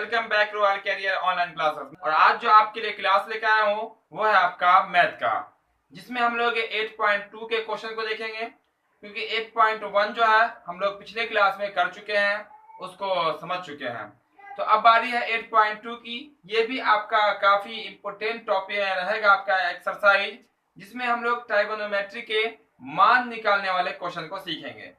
Welcome back to our career online classes. और आज जो आपके लिए क्लास लेकर आया हूँ वो है आपका मैथ का, जिसमें हम लोग 8.2 के क्वेश्चन को देखेंगे, क्योंकि 8.1 जो है हम लोग पिछले क्लास में कर चुके हैं, उसको समझ चुके हैं। तो अब बारी है 8.2 की। ये भी आपका काफी इंपोर्टेंट टॉपिक रहेगा, आपका एक्सरसाइज, जिसमें हम लोग ट्राइगोनोमेट्री के मान निकालने वाले क्वेश्चन को सीखेंगे।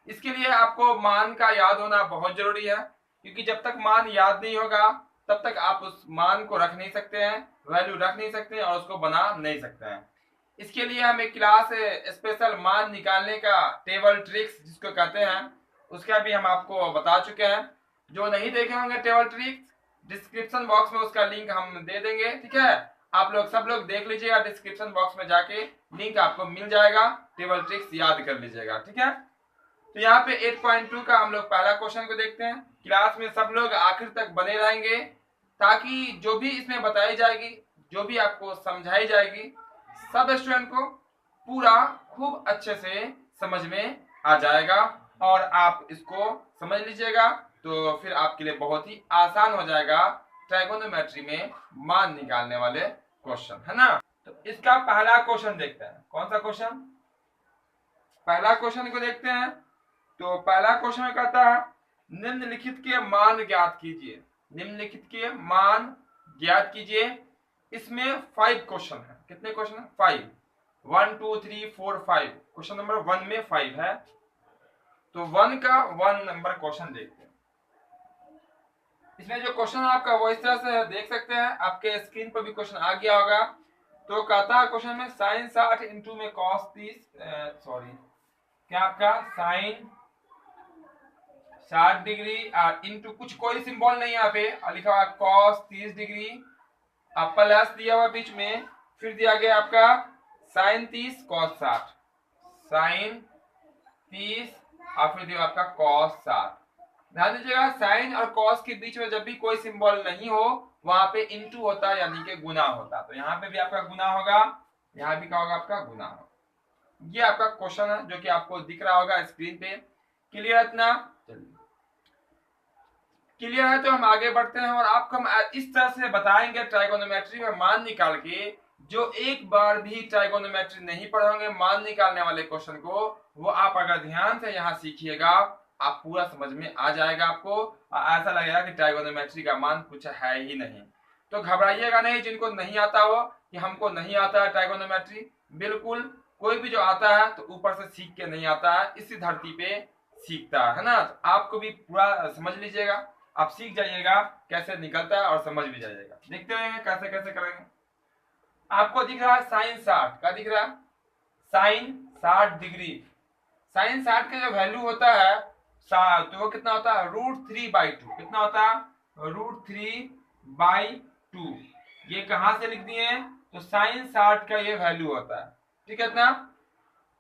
इसके लिए आपको मान का याद होना बहुत जरूरी है, क्योंकि जब तक मान याद नहीं होगा तब तक आप उस मान को रख नहीं सकते हैं, वैल्यू रख नहीं सकते हैं और उसको बना नहीं सकते हैं। इसके लिए हम एक क्लास स्पेशल मान निकालने का टेबल ट्रिक्स जिसको कहते हैं, उसका भी हम आपको बता चुके हैं। जो नहीं देखे होंगे टेबल ट्रिक्स, डिस्क्रिप्शन बॉक्स में उसका लिंक हम दे देंगे, ठीक है। आप लोग सब लोग देख लीजिएगा, डिस्क्रिप्शन बॉक्स में जाके लिंक आपको मिल जाएगा, टेबल ट्रिक्स याद कर लीजिएगा, ठीक है। तो यहाँ पे 8.2 का हम लोग पहला क्वेश्चन को देखते हैं। क्लास में सब लोग आखिर तक बने रहेंगे, ताकि जो भी इसमें बताई जाएगी, जो भी आपको समझाई जाएगी, सब स्टूडेंट को पूरा खूब अच्छे से समझ में आ जाएगा और आप इसको समझ लीजिएगा, तो फिर आपके लिए बहुत ही आसान हो जाएगा ट्राइगोनोमेट्री में मान निकालने वाले क्वेश्चन, है ना। तो इसका पहला क्वेश्चन देखते हैं। कौन सा क्वेश्चन? पहला क्वेश्चन को देखते हैं। तो पहला क्वेश्चन में कहता है निम्नलिखित के मान ज्ञात कीजिए। निम्नलिखित के मान ज्ञात कीजिए। इसमें 5 क्वेश्चन है। कितने क्वेश्चन है? 5। 1 2 3 4 5। क्वेश्चन नंबर 1 में 5 है। तो 1 का 1 नंबर क्वेश्चन देखते हैं। इसमें जो क्वेश्चन आपका वो इस तरह से है, देख सकते हैं, आपके स्क्रीन पर भी क्वेश्चन आ गया होगा। तो कहता है क्वेश्चन में साइन 60 इंटू में कॉस 30, सॉरी क्या आपका साइन 60 डिग्री इंटू कुछ कोई सिंबल नहीं यहाँ पे लिखा हुआ कॉस 30 डिग्री, अब प्लस दिया हुआ बीच में, फिर दिया गया आपका साइन 30 कॉस 60, साइन 30 और फिर दिया आपका कॉस 60। ध्यान दीजिएगा, साइन और कॉस के बीच में जब भी कोई सिंबल नहीं हो वहां पे इंटू होता है, यानी कि गुना होता है। तो यहाँ पे भी आपका गुना होगा, यहाँ भी क्या होगा आपका गुना होगा। ये आपका क्वेश्चन है जो कि आपको दिख रहा होगा स्क्रीन पे। क्लियर है इतना? चलिए क्लियर है तो हम आगे बढ़ते हैं और आपको हम इस तरह से बताएंगे ट्राइगोनोमेट्री में मान निकाल के, जो एक बार भी ट्राइगोनोमेट्री नहीं पढ़े होंगे मान निकालने वाले क्वेश्चन को, वो आप अगर ध्यान से यहाँ सीखिएगा आप पूरा समझ में आ जाएगा आपको। ऐसा लगेगा कि ट्राइगोनोमेट्री का मान कुछ है ही नहीं। तो घबराइएगा नहीं जिनको नहीं आता हो कि हमको नहीं आता है ट्राइगोनोमेट्री। बिल्कुल, कोई भी जो आता है तो ऊपर से सीख के नहीं आता है, इसी धरती पे सीखता है ना। तो आपको भी पूरा समझ लीजिएगा, आप सीख जाइएगा कैसे निकलता है और समझ भी जाइएगा। देखते रहेंगे कैसे कैसे करेंगे। आपको दिख रहा है साइन 60, क्या दिख रहा है? Sign 60 degree. साइन 60 का जो वैल्यू होता है तो वो कितना होता है? √3/2। कितना होता है? √3/2। ये कहां से लिख दिए? तो साइन 60 का ये वैल्यू होता है, ठीक है ना।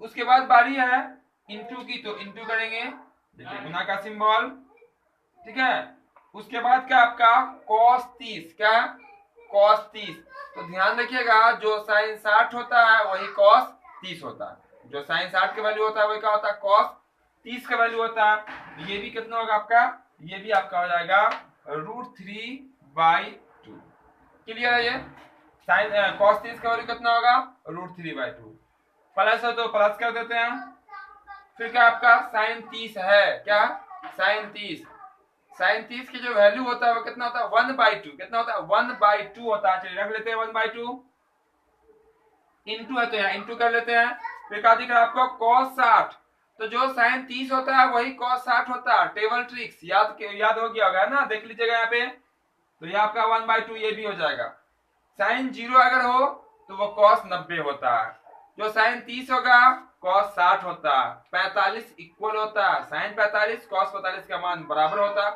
उसके बाद बारी है इंटू की, तो इंटू करेंगे, देखिए गुना का सिंबल, ठीक है। उसके बाद क्या आपका cos 30, क्या है? cos 30। तो ध्यान रखिएगा, जो साइन 60 होता है वही cos 30 होता है। जो साइन 60 का वैल्यू होता है वही क्या होता है? cos 30 का वैल्यू होता है। ये भी कितना होगा आपका? ये भी आपका हो जाएगा √3/2। क्लियर है? ये साइन cos 30 का वैल्यू कितना होगा? √3/2। प्लस है तो प्लस कर देते हैं। फिर क्या आपका साइन 30 है, क्या? साइन 30। साइन 30 की जो वैल्यू होता है वो कितना होता है? 1/2। कितना होता है? 1/2 होता है। चलिए रख लेते हैं 1/2। इंटू है तो यहाँ इंटू कर लेते हैं। फिर क्या दिख रहा है आपको? cos 60। तो जो साइन 30 होता है वही cos 60 होता है। टेबल ट्रिक्स याद हो गया होगा ना, देख लीजिएगा यहाँ पे। तो ये आपका 1/2 ये भी हो जाएगा। साइन 0 अगर हो तो वो cos 90 होता है। जो साइन 30 होगा cos 60 होता है। 45 इक्वल होता है साइन 45, cos 45 का मान बराबर होता है।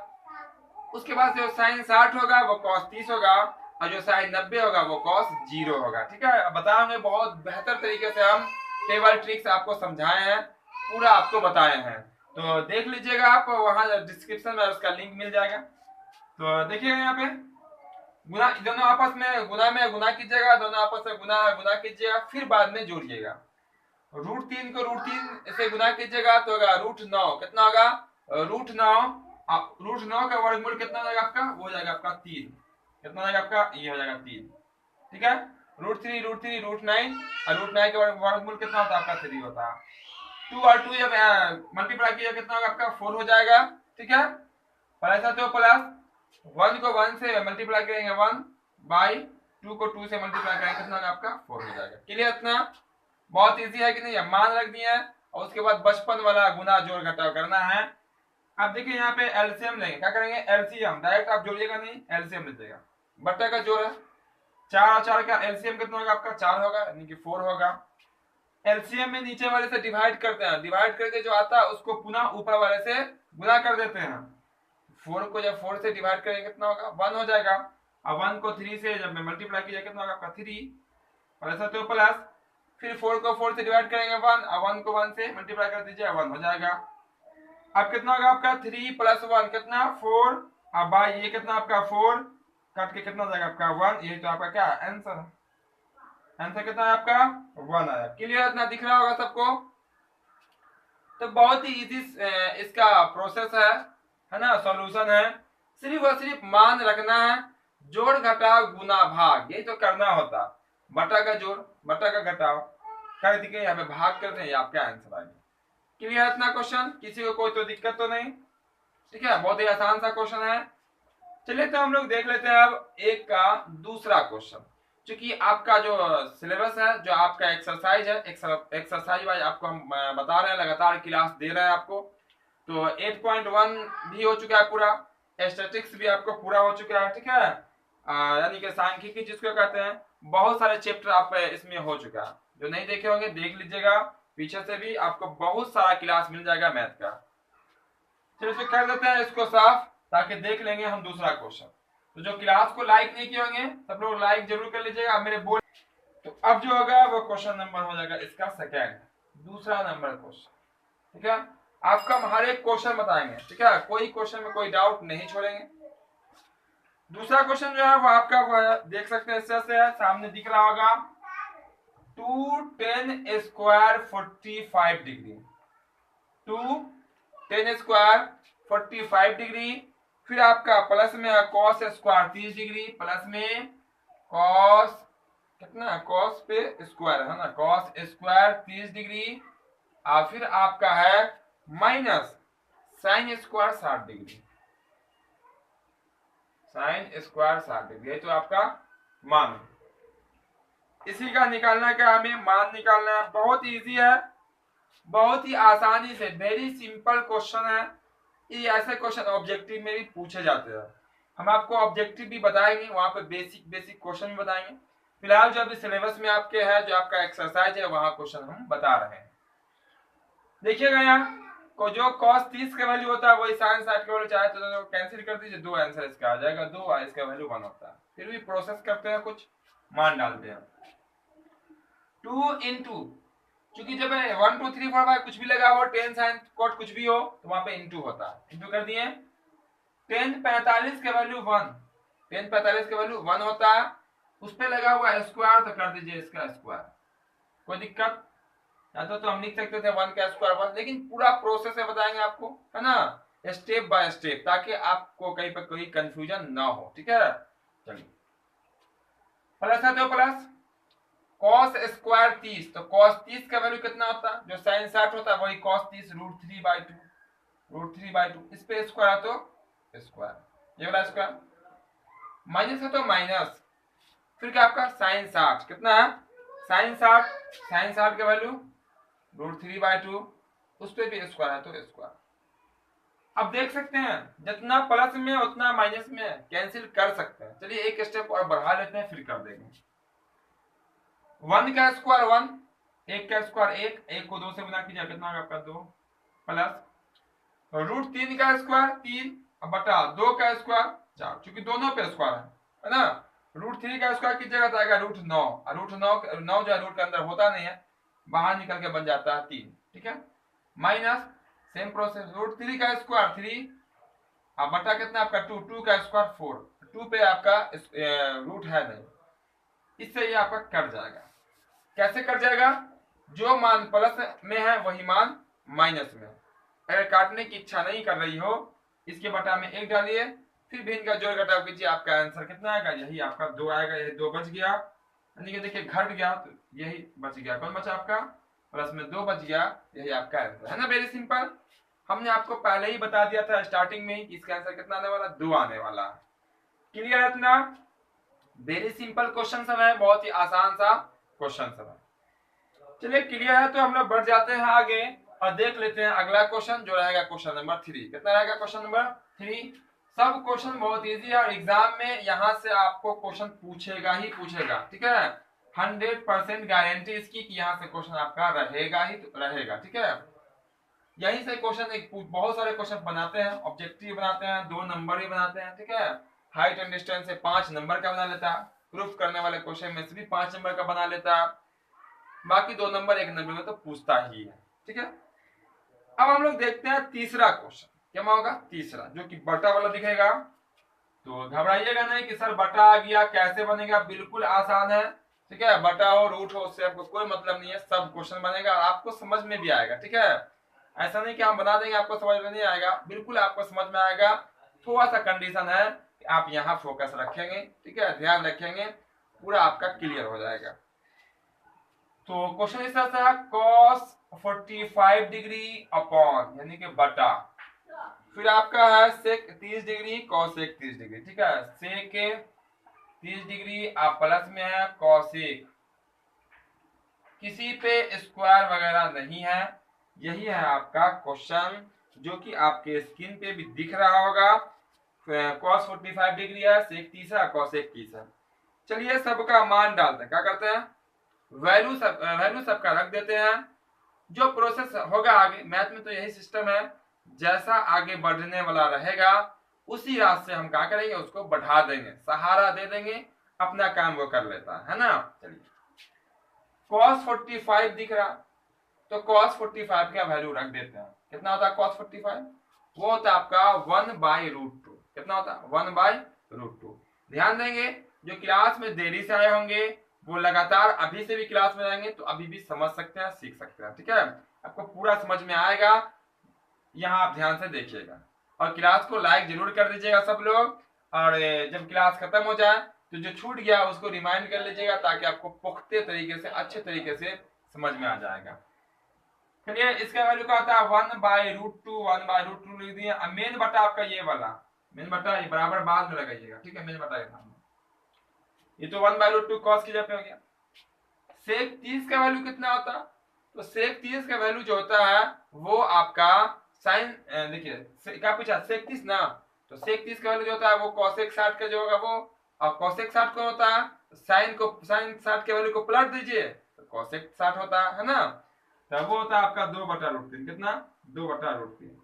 उसके बाद जो साइन 60 होगा वो cos 30 होगा और जो साइन 90 होगा वो cos 0 होगा, ठीक है। बताएंगे बहुत बेहतर तरीके से, हम टेबल ट्रिक्स आपको समझाए हैं, पूरा आपको बताए हैं। तो देख लीजिएगा आप, वहां डिस्क्रिप्शन में उसका लिंक मिल जाएगा। तो देखिएगा यहाँ पे गुना, दोनों आपस में गुना कीजिएगा, दोनों आपस में गुना कीजिएगा, फिर बाद में जोड़िएगा। √3 को √3 से गुना कीजिएगा तो होगा √9। कितना होगा? √9 √9 का वर्गमूल कितना हो जाएगा आपका, वो हो जाएगा आपका 3। कितना हो जाएगा आपका, ये हो जाएगा 3। ठीक है, √3 √9 और √9 के वर्गमूल कितना होता है आपका 3 होता है। 2 और 2 जब मल्टीप्लाई किया कितना होगा आपका 4 हो जाएगा। ठीक है, ऐसा तो प्लस 1 को 1 से मल्टीप्लाई करेंगे 1 बाई 2 को 2 से मल्टीप्लाई करेंगे कितना होगा आपका 4 हो जाएगा। क्लियर, इतना बहुत इजी है कि नहीं है, मान रख दिया है और उसके बाद बचपन वाला गुना जोड़ घटाव करना है। अब देखिए यहाँ पे एलसीएम लेंगे, क्या करेंगे एलसीएम, डायरेक्ट आप जोड़िएगा नहीं, एलसीएम लीजिएगा। बट्टा का जोड़ है 4 और 4 का एलसीएम कितना होगा आपका 4 होगा, यानी कि 4 होगा। एलसीएम में नीचे वाले से डिवाइड करते हैं, डिवाइड करके जो आता है उसको पुनः ऊपर वाले से गुना कर देते हैं। 4 को जब 4 से डिवाइड करेंगे कितना होगा 1 हो जाएगा। अब 1 को 3 से जब मल्टीप्लाई किया कितना होगा आपका 3 और ऐसा तो प्लस, फिर 4 को 4 से डिवाइड करेंगे 1 और 1 को 1 से मल्टीप्लाई कर दीजिए 1 हो जाएगा। अब कितना होगा आपका 3 + 1 कितना 4, अब बाई ये कितना आपका 4 काट के कितना हो जाएगा आपका 1, ये तो आपका क्या आंसर है। आंसर कितना है आपका 1 आया। क्लियर, इतना दिख रहा होगा सबको। तो बहुत ही इजी इसका प्रोसेस है ना, सॉल्यूशन है। सिर्फ और सिर्फ मान रखना है, जोड़ घटाव गुना भाग यही तो करना होता। बटा का जोड़ बटा का घटाव कर दिखे, यहाँ पे भाग करते हैं, आपका आंसर आ गया। क्लियर इतना क्वेश्चन, किसी को कोई तो दिक्कत तो नहीं। ठीक है, बहुत ही आसान सा क्वेश्चन है। चलिए तो हम लोग देख लेते हैं अब एक का दूसरा क्वेश्चन। क्योंकि आपका जो सिलेबस है, जो आपका एक्सरसाइज है, एक्सरसाइज वाइज आपको हम बता रहे हैं, लगातार क्लास दे रहे हैं आपको। तो 8.1 भी हो चुका है पूरा, स्टैटिस्टिक्स भी आपको पूरा हो चुका है। ठीक है, यानी कि सांख्यिकी जिसको कहते हैं, बहुत सारे चैप्टर आप इसमें हो चुका है। जो नहीं देखे होंगे देख लीजिएगा, पीछे से भी आपको बहुत सारा क्लास मिल जाएगा मैथ का। चलिए इसको कर देते हैं इसको साफ, ताकि देख लेंगे हम दूसरा क्वेश्चन। तो जो क्लास को लाइक नहीं किए होंगे सब लोग लाइक जरूर कर लीजिएगा मेरे बोल। तो अब जो होगा वो क्वेश्चन नंबर हो जाएगा इसका सेकंड, दूसरा नंबर क्वेश्चन। ठीक है, आपका हम हर एक क्वेश्चन बताएंगे। ठीक है, कोई क्वेश्चन में कोई डाउट नहीं छोड़ेंगे। दूसरा क्वेश्चन जो है वो आपका वो देख सकते हैं, इससे है सामने दिख रहा होगा 2 10² 45 डिग्री, 2 10² 45 डिग्री। फिर आपका प्लस में cos स्क्वायर 30 डिग्री, प्लस में cos कितना cos पे स्क्वायर है ना, cos स्क्वायर 30 डिग्री। और फिर आपका है minus sin square 60 degree, sin square 60 degree. ये तो आपका मान, इसी का निकालना क्या, हमें मान निकालना है। बहुत इजी है, बहुत ही आसानी से, वेरी सिंपल क्वेश्चन है। ये ऐसे क्वेश्चन ऑब्जेक्टिव में भी पूछे जाते हैं। हम आपको ऑब्जेक्टिव भी बताएंगे, वहां पे बेसिक क्वेश्चन भी बताएंगे। फिलहाल जो अभी सिलेबस में आपके है, जो आपका एक्सरसाइज है, वहां क्वेश्चन हम बता रहे हैं। देखिएगा यहाँ को जो cos 30 का वैल्यू होता है वही sin 60 का वैल्यू, चाहे तो कैंसिल कर दीजिए, 2 आंसर इसका आ जाएगा, 2 और इसका वैल्यू 1 होता है। फिर भी प्रोसेस करते हैं, कुछ मान डालते हैं। 2 into, क्योंकि जब 1 2 3 4 5 कुछ भी लगा हो, 10 sin cot कुछ भी हो, तो वहां पे इंटू होता है। इंटू कर दिए, 10 45 के वैल्यू 1, 10 45 के वैल्यू 1 होता है। उस पे लगा हुआ स्क्वायर, तो कर दीजिए इसका स्क्वायर, कोई दिक्कत या तो हम लिख सकते थे 1 का स्क्वायर 1, लेकिन पूरा प्रोसेस है बताएंगे आपको, है ना, स्टेप बाय स्टेप, ताकि आपको कहीं पर कोई कंफ्यूजन ना हो। ठीक है, चलिए प्लस है तो प्लस cos स्क्वायर 30, तो cos 30 का वैल्यू कितना होता है, जो sin 60 होता है वही cos 30 √3/2, √3/2। इस पे स्क्वायर है तो स्क्वायर, ये वाला स्क्वायर, माइनस है तो माइनस। फिर क्या आपका sin 60 कितना है, sin 60 का वैल्यू √3/2, उस पे भी स्क्वायर है तो स्क्वायर। अब देख सकते हैं जितना प्लस में उतना माइनस में कैंसिल कर सकते हैं। चलिए एक स्टेप और बढ़ा लेते हैं, फिर कर देंगे। 1 का स्क्वायर 1, 1 का स्क्वायर 1, 1 को 2 से गुना कीजिए कितना होगा आपका 2, प्लस √3 का स्क्वायर 3 बटा 2 का स्क्वायर 4, क्योंकि दोनों पे स्क्वायर है ना। √3 का स्क्वायर कीजिएगा तो आएगा √9, और √9 जो है रूट के अंदर होता नहीं है, बाहर निकल के बन जाता है 3। ठीक है, माइनस सेम प्रोसेस, √3 का स्क्वायर 3 और बटा कितना आपका 2, 2 का स्क्वायर 4, 2 पे आपका रूट है नहीं, इससे ये आपका कट जाएगा। कैसे कट जाएगा, जो मान प्लस में है वही मान माइनस में। अगर काटने की इच्छा नहीं कर रही हो इसके बटा में 1 डालिए, फिर भी इनका जोड़ घटाव कीजिए, आपका आंसर कितना आएगा, यही आपका 2 आएगा। यही 2 बच गया, यानी कि देखिए घट गया तो यही बच गया, कौन बचा आपका, प्लस में 2 बच गया, यही आपका आंसर है ना। वेरी सिंपल, हमने आपको पहले ही बता दिया था स्टार्टिंग में कि इसका आंसर कितना आने वाला, 2 आने वाला। क्लियर है इतना, वेरी सिंपल क्वेश्चन सब है, बहुत ही आसान सा क्वेश्चन सब है। चलिए क्लियर है तो हम लोग बढ़ जाते हैं आगे और देख लेते हैं अगला क्वेश्चन जो रहेगा क्वेश्चन नंबर 3। कितना रहेगा क्वेश्चन नंबर 3। सब क्वेश्चन बहुत इजी है और एग्जाम में यहाँ से आपको क्वेश्चन पूछेगा ही पूछेगा, ठीक है। 100% गारंटी इसकी कि यहाँ से क्वेश्चन आपका रहेगा ही तो रहेगा, ठीक है। यहीं से क्वेश्चन एक बहुत सारे क्वेश्चन बनाते हैं, ऑब्जेक्टिव बनाते हैं, 2 नंबर ही बनाते हैं, ठीक है। हाइट एंड डिस्टेंस से 5 नंबर का बना लेता, प्रूफ करने वाले क्वेश्चन में से भी 5 नंबर का बना लेता, बाकी 2 नंबर 1 नंबर में तो पूछता ही है, ठीक है। अब हम लोग देखते हैं तीसरा क्वेश्चन, क्या होगा तीसरा, जो कि बटा वाला दिखेगा। तो घबराइएगा नहीं कि सर बटा आ गया कैसे बनेगा, बिल्कुल आसान है, ठीक है। बटा हो रूट हो उससे आपको कोई मतलब नहीं है, सब क्वेश्चन बनेगा और आपको समझ में भी आएगा, ठीक है। ऐसा नहीं कि हम बना देंगे आपको समझ में नहीं आएगा, बिल्कुल आपको समझ में आएगा। थोड़ा सा कंडीशन है कि आप यहाँ फोकस रखेंगे, ठीक है, ध्यान रखेंगे, पूरा आपका क्लियर हो जाएगा। तो क्वेश्चन इस तरह से है, cos 45 डिग्री अपॉन यानी कि बटा, फिर आपका है sec 30 डिग्री cosec 30 डिग्री, ठीक है। sec 30 डिग्री आप प्लस में है, cosec किसी पे स्क्वायर वगैरह नहीं है, यही है आपका क्वेश्चन जो कि आपके स्क्रीन पे भी दिख रहा होगा। cos 45 डिग्री है, sec 30 है, cosec 30 है। चलिए सबका मान डालते हैं, क्या करते हैं, वैल्यू सबका रख देते हैं। जो प्रोसेस होगा आगे मैथ में तो यही सिस्टम है, जैसा आगे बढ़ने वाला रहेगा उसी रास्ते से हम क्या करेंगे, उसको बढ़ा देंगे, सहारा दे देंगे, अपना काम वो कर लेता है ना। चलिए cos 45 दिख रहा, तो cos 45 का वैल्यू रख देते हैं। कितना होता है cos 45, वो होता है आपका 1/√2। कितना होता है 1/√2। ध्यान देंगे जो क्लास में देरी से आए होंगे वो लगातार अभी से भी क्लास में रहेंगे तो अभी भी समझ सकते हैं, सीख सकते हैं, ठीक है। आपको पूरा समझ में आएगा, यहाँ आप ध्यान से देखिएगा और क्लास को लाइक जरूर कर दीजिएगा सब लोग। और जब क्लास खत्म हो जाए तो जो छूट गया उसको रिमाइंड कर लीजिएगा, ताकि आपको पुख्ते तरीके से अच्छे तरीके से समझ में आ जाएगा। चलिए इसका वैल्यू क्या होता है 1/√2, 1/√2 लिख दिए। अब मेन बटा आपका ये वाला, मेन बटा ये बराबर बाद में लगाइएगा, ठीक है। मेन बटा ये तो 1/√2 cos की जगह पे हो गया। sec 30 का वैल्यू कितना होता, तो sec 30 का वैल्यू जो होता है वो आपका साइन, देखिए क्या पूछा sec 30 ना, तो sec 30 का वैल्यू जो होता है वो cosec 60 का जो होगा वो, और cosec 60 कौन होता है, साइन 60 के वैल्यू को पलट दीजिए तो cosec 60 होता है ना। तब वो होता है आपका 2/√3, कितना 2/√3।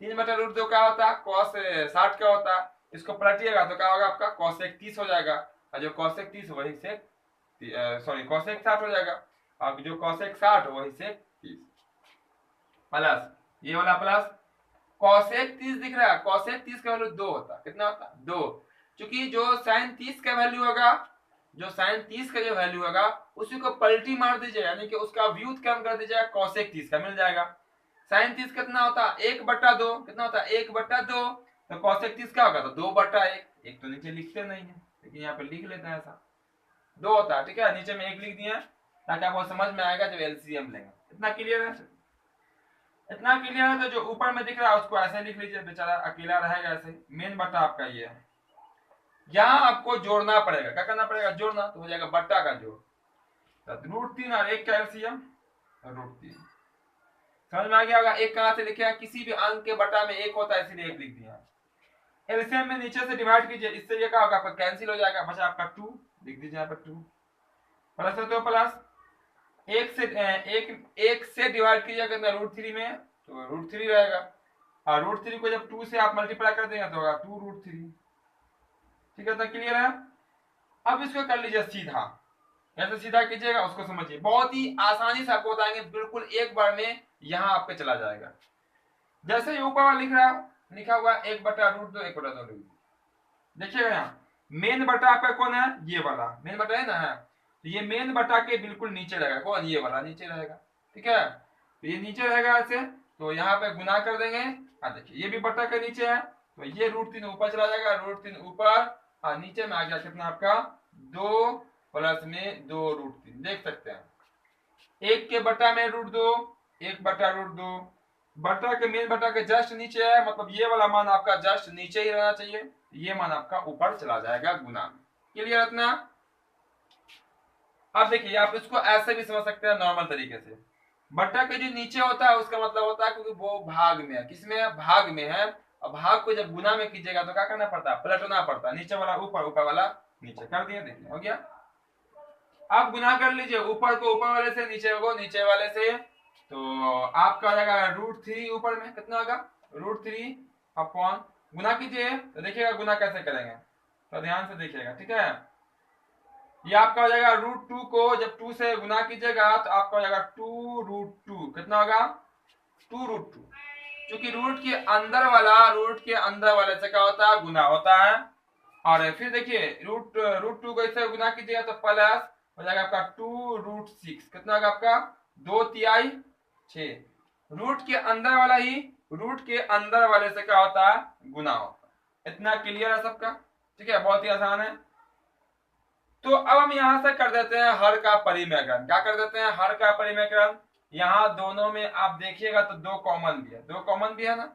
3/√2 क्या होता है cos 60 का होता है, इसको पलटिएगा तो क्या होगा आपका cosec 30 हो जाएगा, और जो cosec 30 वही से cosec 60 हो जाएगा, और जो cosec 60 वही से 30 प्लस ये वाला प्लस cosec 30 दिख रहा है, cosec 30 का वैल्यू 2 होता है, कितना होता है 2। क्योंकि जो sin 30 का वैल्यू होगा, जो sin 30 का जो वैल्यू होगा उसी को पलटी मार दीजिए, यानी कि उसका व्युत कम कर दीजिएगा, cosec 30 का मिल जाएगा। sin 30 कितना होता है 1/2, कितना होता है 1/2, तो cosec 30 क्या होगा तो 2/1। एक तो नीचे लिखते नहीं है लेकिन यहाँ पे लिख लेते हैं, ऐसा 2 होता है, ठीक है। नीचे में 1 लिख दिया ताकि आपको समझ में आएगा जब एलसीएम लेंगे। इतना क्लियर है, इतना क्लियर है। तो जो ऊपर में दिख रहा है उसको ऐसे लिख लीजिए, बेचारा अकेला रहेगा ऐसे। मेन बटा आपका ये है, यहाँ आपको जोड़ना पड़ेगा, क्या करना पड़ेगा, जोड़ना, तो हो जाएगा बट्टा का जोड़, √3 और 1 का एलसीएम √3। समझ में आ गया होगा। एक कहां से लिखे हैं, किसी भी अंक के बटा में 1 होता है इसलिए 1 लिख दिया। एलसीएम में नीचे से डिवाइड कीजिए, इससे ये क्या होगा आपका कैंसिल हो जाएगा, बचा आपका 2, लिख दीजिए यहाँ पर 2 प्लस है तो प्लस 1 से डिवाइड कीजिएगा √3 में तो √3 रहेगा, और √3 को जब 2 से आप मल्टीप्लाई कर देंगे तो होगा 2√3, ठीक है। तो क्लियर है। अब इसको कर लीजिए सीधा, ऐसे सीधा कीजिएगा, उसको समझिए, बहुत ही आसानी से आपको बताएंगे, बिल्कुल एक बार में यहाँ आपके चला जाएगा। जैसे ही ऊपर लिखा हुआ 1/√2, 1/2 देखिएगा यहाँ मेन बटा आपका कौन है, ये वाला मेन बटा है ना, है तो ये मेन बटा के बिल्कुल नीचे रहेगा, कौन, ये वाला नीचे रहेगा, ठीक है। तो ये नीचे रहेगा ऐसे, तो यहाँ पे गुना कर देंगे देखिए ये भी बटा के नीचे है, तो ये √3 ऊपर चला जाएगा, √3 ऊपर और नीचे में आ गया कितना आपका 2 प्लस में 2√3। देख सकते हैं एक के बटा में √2, एक बटा √2, बटा के मेन बटा के जस्ट नीचे है, मतलब ये वाला मान आपका जस्ट नीचे ही रहना चाहिए, ये मान आपका ऊपर चला जाएगा गुना में। क्लियर इतना? अब देखिए आप इसको ऐसे भी समझ सकते हैं नॉर्मल तरीके से, बटा के जो नीचे होता है उसका मतलब होता है क्योंकि वो भाग में है, किसमें है? भाग में है। और भाग को जब गुना में कीजिएगा तो क्या करना पड़ता है? पलटना पड़ता है, नीचे वाला ऊपर, ऊपर वाला नीचे कर दिया। देखिए हो गया। अब गुना कर लीजिए, ऊपर को ऊपर वाले से, नीचे को नीचे वाले से, तो आपका हो जाएगा √3 ऊपर में कितना होगा? √3 अपॉन, गुना कीजिए तो देखिएगा गुना कैसे करेंगे, तो ध्यान से देखिएगा, ठीक है। ये आपका हो जाएगा √2 को जब 2 से गुना कीजिएगा तो आपका हो जाएगा 2√2, कितना होगा? 2√2। क्योंकि रूट के अंदर वाले से क्या होता है? गुना होता है। और फिर देखिए √2 को इससे गुना कीजिएगा तो प्लस हो जाएगा आपका 2√6, कितना होगा आपका? 2 6। रूट के अंदर वाला ही रूट के अंदर वाले से क्या होता है? गुना होता है। इतना क्लियर है सबका? ठीक है, बहुत ही आसान है। तो अब हम यहां से कर देते हैं हर का परिमेयकरण। क्या कर देते हैं? हर का परिमेयकरण। यहाँ दोनों में आप देखिएगा तो 2 कॉमन भी है, 2 कॉमन भी है ना,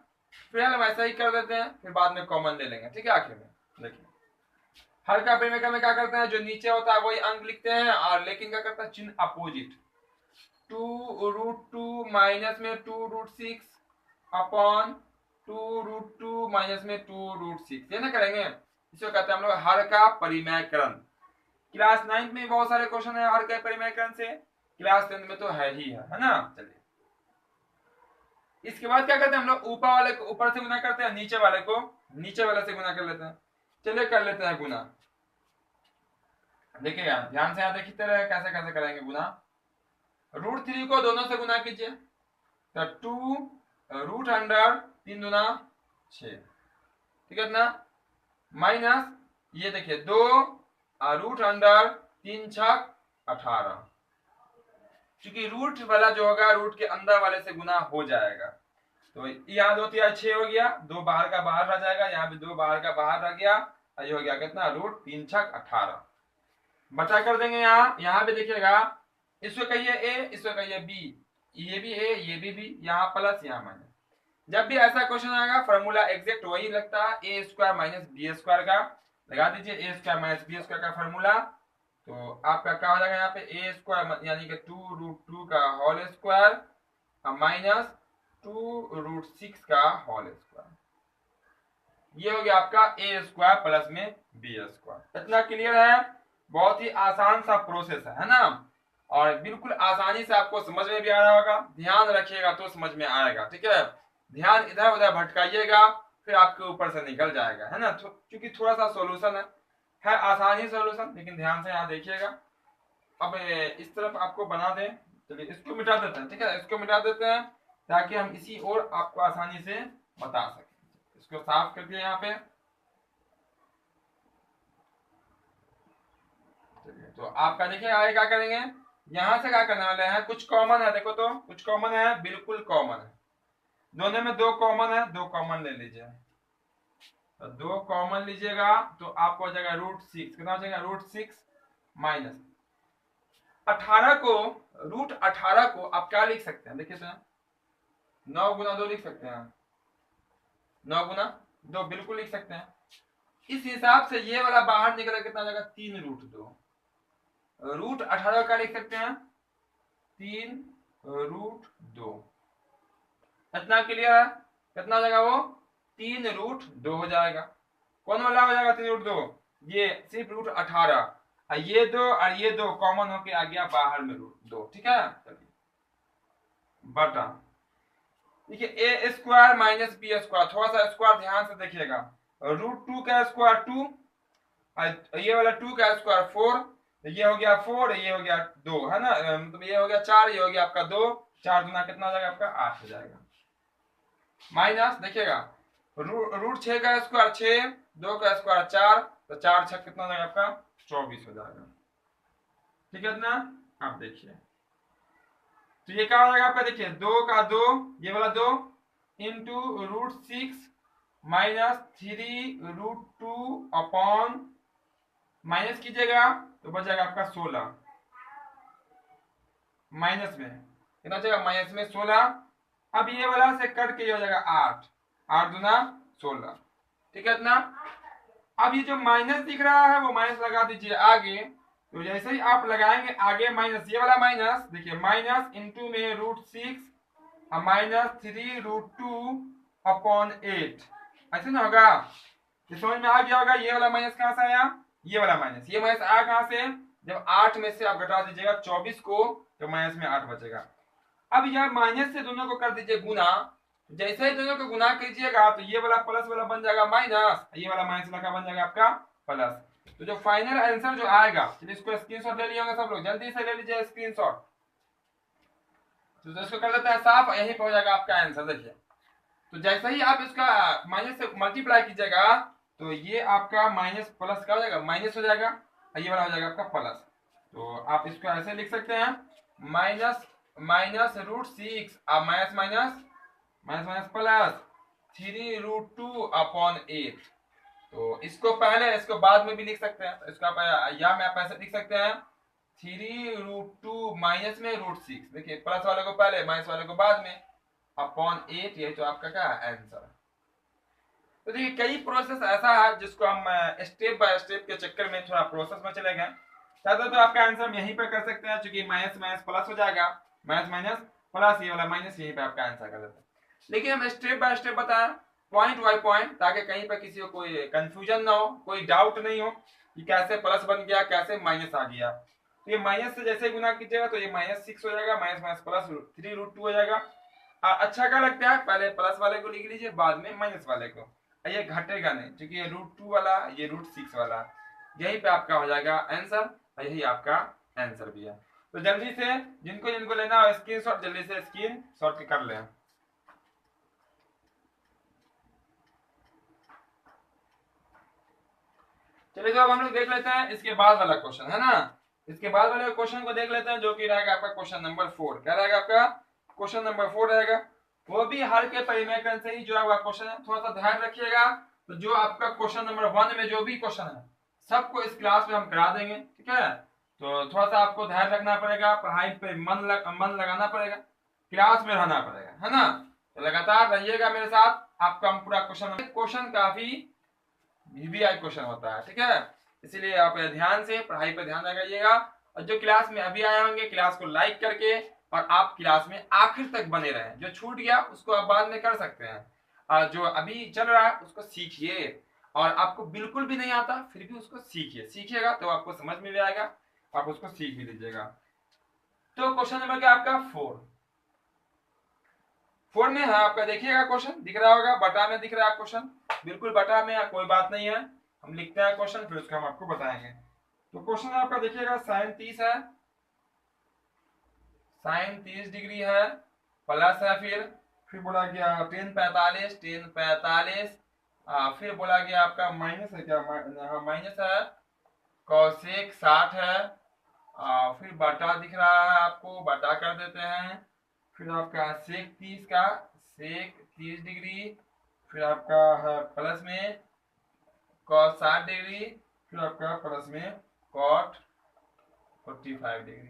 फिर हम ऐसा ही कर देते हैं, फिर बाद में कॉमन ले लेंगे, ठीक है। आखिर में देखिए हर का परिमेयकरण में क्या करते हैं? जो नीचे होता है वही अंक लिखते हैं, और लेकिन क्या करता है? चिन्ह अपोजिट। 2√2 माइनस में 2√6 अपॉन 2√2 माइनस में 2√6, ये ना करेंगे। इसको कहते हैं हम लोग हर का परिमेयकरण। क्लास 9 में बहुत सारे क्वेश्चन है हर के परिमेयकरण से, क्लास 10 में तो है ही है ना। चलिए इसके बाद क्या करते हैं हम लोग? ऊपर वाले को ऊपर से गुना करते हैं, नीचे वाले को नीचे वाले से गुना कर लेते हैं। चलिए कर लेते हैं गुना। देखिएगा ध्यान से, यहाँ देखते रहे कैसे कैसे करेंगे गुना। √3 को दोनों से गुना कीजिए तो 2 3 दूना 6, ठीक है ना, माइनस ये देखिए 2 √3 6 18, क्योंकि रूट वाला जो होगा रूट के अंदर वाले से गुना हो जाएगा। तो यहाँ 2 3 6 हो गया, 2 बाहर का बाहर रह जाएगा, यहाँ भी 2 बाहर का बाहर रह गया, ये हो गया कितना? √3 6 18। बचा कर देंगे यहाँ भी देखिएगा, इसको कहिए ए, इसको कहिए बी, ये भी ए, ये भी बी, यहाँ प्लस यहाँ माइनस। जब भी ऐसा क्वेश्चन आएगा फॉर्मूला एग्जैक्ट वही लगता है, a² माइनस b² का लगा दीजिए, a² - b² का फॉर्मूला। तो आपका क्या हो जाएगा यहाँ पे? a² यानी कि 2√2 का होल स्क्वायर माइनस 2√6 का होल स्क्वायर, ये हो गया आपका a² प्लस में b²। इतना क्लियर है? बहुत ही आसान सा प्रोसेस है ना, और बिल्कुल आसानी से आपको समझ में भी आ रहा होगा। ध्यान रखिएगा तो समझ में आएगा, ठीक है। ध्यान इधर उधर भटकाइएगा फिर आपके ऊपर से निकल जाएगा, है ना। क्योंकि थोड़ा सा सॉल्यूशन है आसानी सॉल्यूशन, लेकिन ध्यान से यहाँ देखिएगा। अब इस तरफ आपको बना दें, चलिए इसको मिटा देते हैं, ठीक है, इसको मिटा देते हैं ताकि हम इसी और आपको आसानी से बता सकें। इसको साफ कर दिया यहाँ पे। तो आपका देखिए आगे क्या करेंगे? यहां से क्या करने वाले हैं? कुछ कॉमन है, देखो तो कुछ कॉमन है, बिल्कुल कॉमन है, दोनों में 2 कॉमन है, 2 कॉमन ले लीजिए। तो 2 कॉमन लीजिएगा तो आपको हो जाएगा √6, कितना हो जाएगा? √6 माइनस 18 को, √18 को आप क्या लिख सकते हैं? देखिए तो 9 गुना 2 लिख सकते हैं, 9 गुना 2 बिल्कुल लिख सकते हैं। इस हिसाब से ये वाला बाहर निकला कितना हो जाएगा? 3√2। √18 का लिख सकते हैं 3√2। इतना क्लियर है? कितना हो जाएगा वो? 3√2 हो जाएगा। कौन वाला हो जाएगा 3√2? ये सिर्फ √18, ये 2 और ये 2 कॉमन होके आ गया बाहर में √2, ठीक है। चलिए बटा, देखिए a² माइनस b², थोड़ा सा स्क्वायर ध्यान से देखिएगा। √2 का स्क्वायर 2, ये वाला 2 का स्क्वायर 4, ये हो गया 4, ये हो गया 2, है ना, मतलब ये हो गया 4, ये हो गया आपका 2, 4 गुना कितना हो जाएगा आपका? 8 हो जाएगा। माइनस देखिएगा √6 का स्क्वायर 6, 2 का स्क्वायर 4, तो 4 6 कितना हो जाएगा आपका? 24 हो जाएगा, ठीक है ना। आप देखिए तो ये क्या हो जाएगा आपका? देखिए 2 का 2, ये वाला 2, इंटू √6 माइनस 3√2 अपॉन, माइनस कीजिएगा तो बच जाएगा आपका 16, माइनस में कितना जाएगा, माइनस में 16। अब ये वाला से कट के ये हो जाएगा 8, 8 दूना 16, ठीक है इतना। अब ये जो माइनस दिख रहा है वो माइनस लगा दीजिए आगे, तो जैसे ही आप लगाएंगे आगे माइनस, ये वाला माइनस देखिए, माइनस इंटू में √6 माइनस 3√2 अपॉन 8, ऐसे ना होगा, ये समझ में आ गया होगा। ये वाला माइनस कहां से आया, ये वाला माइनस, ये माइनस आया कहां से, जब 8 में से आप घटा दीजिएगा 24 को तो माइनस में 8 बचेगा। अब यह माइनस से दोनों को कर दीजिए गुना, जैसे ही दोनों को गुना कीजिएगा तो ये वाला प्लस वाला बन जाएगा माइनस, ये वाला माइनस वाला बन जाएगा आपका प्लस। तो जो फाइनल आंसर जो आएगा, चलिए इसको स्क्रीनशॉट ले लिया सब लोग, जल्दी से ले लीजिए स्क्रीनशॉट। तो इसको कर देते हैं साफ, यही हो जाएगा आपका आंसर। देखिए तो जैसे ही आप इसका माइनस से मल्टीप्लाई कीजिएगा तो ये आपका माइनस प्लस का हो जाएगा, माइनस हो जाएगा, ये वाला हो जाएगा आपका प्लस। तो आप इसको ऐसे लिख सकते हैं, माइनस माइनस √6 अब minus minus minus minus plus 3√2 upon 8। तो इसको पहले इसको बाद में भी लिख सकते हैं, तो इसको आप या में आप ऐसे लिख सकते हैं 3√2 माइनस में √6, देखिए प्लस वाले को पहले माइनस वाले को बाद में, अपॉन 8, यही तो आपका क्या आंसर है। तो देखिए कई प्रोसेस ऐसा है जिसको हम स्टेप बाय स्टेप के चक्कर में थोड़ा प्रोसेस में चले गए, चाहते तो आपका आंसर हम यहीं पे कर सकते हैं, क्योंकि माइनस माइनस प्लस हो जाएगा, माइनस माइनस प्लस, ये वाला माइनस, यहीं पे आपका आंसर कर देते हैं। लेकिन हम स्टेप बाय स्टेप बताएं, पॉइंट बाय पॉइंट, ताकि कहीं पर किसी को कोई कंफ्यूजन ना हो, कोई डाउट नहीं हो कि कैसे प्लस बन गया, कैसे माइनस आ गया। तो ये माइनस से जैसे गुना कीजिएगा तो ये -6 हो जाएगा, माइनस माइनस प्लस 3√2 हो जाएगा। अच्छा क्या लगता है, पहले प्लस वाले को लिख लीजिए, बाद में माइनस वाले को, ये घटेगा नहीं, क्योंकि ये √2 वाला, ये √6 वाला, यही पे आपका हो जाएगा आंसर, और यही आपका आंसर भी है। तो जल्दी से जिनको जिनको लेना हो स्क्रीनशॉट, जल्दी से स्क्रीनशॉट कर लें। चलिए तो अब हम लोग देख लेते हैं इसके बाद वाला क्वेश्चन, है ना। इसके बाद वाले क्वेश्चन को देख लेते हैं, जो कि रहेगा आपका क्वेश्चन नंबर 4। क्या रहेगा आपका क्वेश्चन नंबर 4 रहेगा, वो भी हर के परिमेय से ही जुड़ा हुआ क्वेश्चन है। थोड़ा सा ध्यान रखिएगा, तो जो आपका क्वेश्चन नंबर 1 में जो भी क्वेश्चन है सबको इस क्लास में हम करा देंगे, ठीक है। तो थोड़ा सा आपको ध्यान रखना पड़ेगा, पढ़ाई पे मन लगाना पड़ेगा, क्लास में रहना पड़ेगा, है ना। तो लगातार रहिएगा मेरे साथ, आपका हम पूरा क्वेश्चन काफी वीवीआई क्वेश्चन होता है, ठीक है। इसीलिए आप ध्यान से पढ़ाई पर ध्यान लगाइएगा, और जो क्लास में अभी आए होंगे क्लास को लाइक करके, और आप क्लास में आखिर तक बने रहें। जो छूट गया उसको आप बाद में कर सकते हैं, और जो अभी चल रहा है उसको सीखिए, और आपको बिल्कुल भी नहीं आता फिर भी उसको सीखिए, सीखिएगा तो आपको समझ में भी आएगा, आप उसको सीख भी लीजिएगा। तो क्वेश्चन नंबर क्या आपका 4 में है आपका, देखिएगा क्वेश्चन दिख रहा होगा, बटा में दिख रहा है क्वेश्चन, बिल्कुल बटा में, कोई बात नहीं है, हम लिखते हैं क्वेश्चन फिर उसका हम आपको बताएंगे। तो क्वेश्चन आपका देखिएगा sin 30 है, sin 30 डिग्री है, प्लस है, फिर बोला गया tan 45, फिर बोला गया आपका माइनस है, क्या माइनस है, cosec 60 है, फिर बटा दिख रहा है आपको, बटा कर देते हैं, फिर आपका sec 30 का sec 30 डिग्री, फिर आपका है प्लस में cos 60 डिग्री, फिर आपका प्लस में cot 45 डिग्री,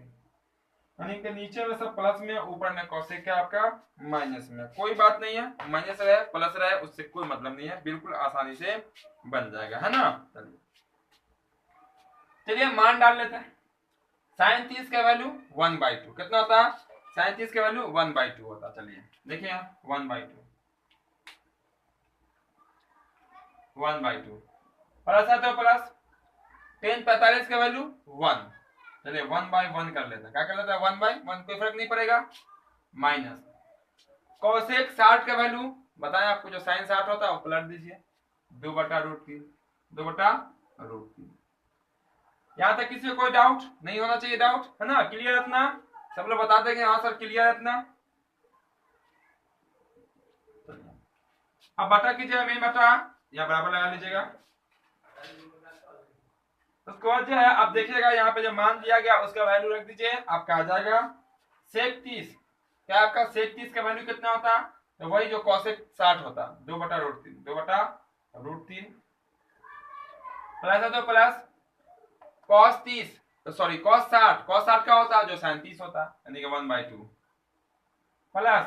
यानी कि नीचे में सब प्लस में, ऊपर में cosec का आपका माइनस में। कोई बात नहीं है, माइनस रहे प्लस रहे उससे कोई मतलब नहीं है, बिल्कुल आसानी से बन जाएगा, है ना। चलिए मान डाल लेते हैं, sin 30 का वैल्यू 1/2 कितना होता है, sin 30 का वैल्यू 1/2 होता है। चलिए देखिए 1/2 प्लस है तो प्लस, tan 45 का वैल्यू 1, चलिए 1/1 कर लेते हैं, क्या कर लेते हैं 1/1, कोई फर्क नहीं पड़ेगा, माइनस cosec 60 का वैल्यू बताएं आपको, जो sin 60 होता है वो पलट दीजिए, 2/√3, 2/√3। यहाँ तक किसी को कोई डाउट नहीं होना चाहिए, डाउट है ना, क्लियर रखना, सब लोग बता देंगे हाँ सर क्लियर रखना। अब बटा कीजिएगा, मेन बटा या बराबर लगा लीजिएगा, उसके बाद जो है अब देखिएगा यहाँ पे जो मान दिया गया उसका वैल्यू रख दीजिए, आपका आ जाएगा sec 30, क्या आपका sec 30 का वैल्यू कितना होता है, तो वही जो कॉसेक 60 होता, 2/√3, 2/√3 प्लस है तो प्लस कॉस 30, तो सॉरी कॉस 60, कॉस 60 का होता है जो sin 30 होता है, यानी कि 1/2 प्लस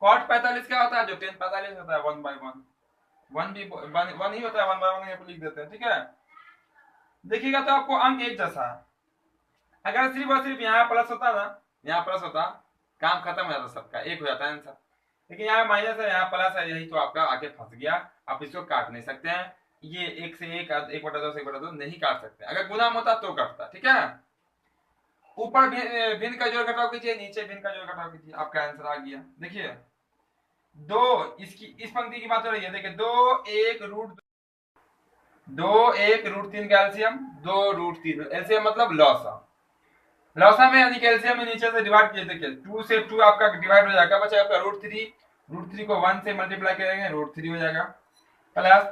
कॉट 45 क्या होता है जो tan 45 होता है 1/1, 1 भी 1 ही होता है, 1/1 यहाँ पे लिख देते हैं, ठीक है। देखिएगा तो आपको अंक एक जैसा है, अगर सिर्फ और सिर्फ यहाँ प्लस होता ना, यहाँ प्लस होता, काम खत्म हो जाता सबका, एक हो जाता है आंसर, लेकिन यहाँ माइनस है, यहाँ प्लस है, यही तो आपका आगे फंस गया। आप इसको काट नहीं सकते हैं, ये एक से एक, 1/2 से 1/2 नहीं काट सकते, अगर गुना होता तो कटता, ठीक है। ऊपर भिन्न का जोड़ घटाव कीजिए, नीचे भिन्न का जोड़ घटाव कीजिए, आपका आंसर आ गया। देखिए दो, इसकी इस पंक्ति की बात हो रही है, देखिए 2 1 √3 का एलसीएम, 2 √3 एलसीएम मतलब लॉसा, लॉसा में यानी एलसीएम में नीचे से डिवाइड कीजिए, देखिए 2 से 2 आपका डिवाइड हो जाएगा, बचा आपका √3 को 1 से मल्टीप्लाई करेंगे √3 हो जाएगा, प्लस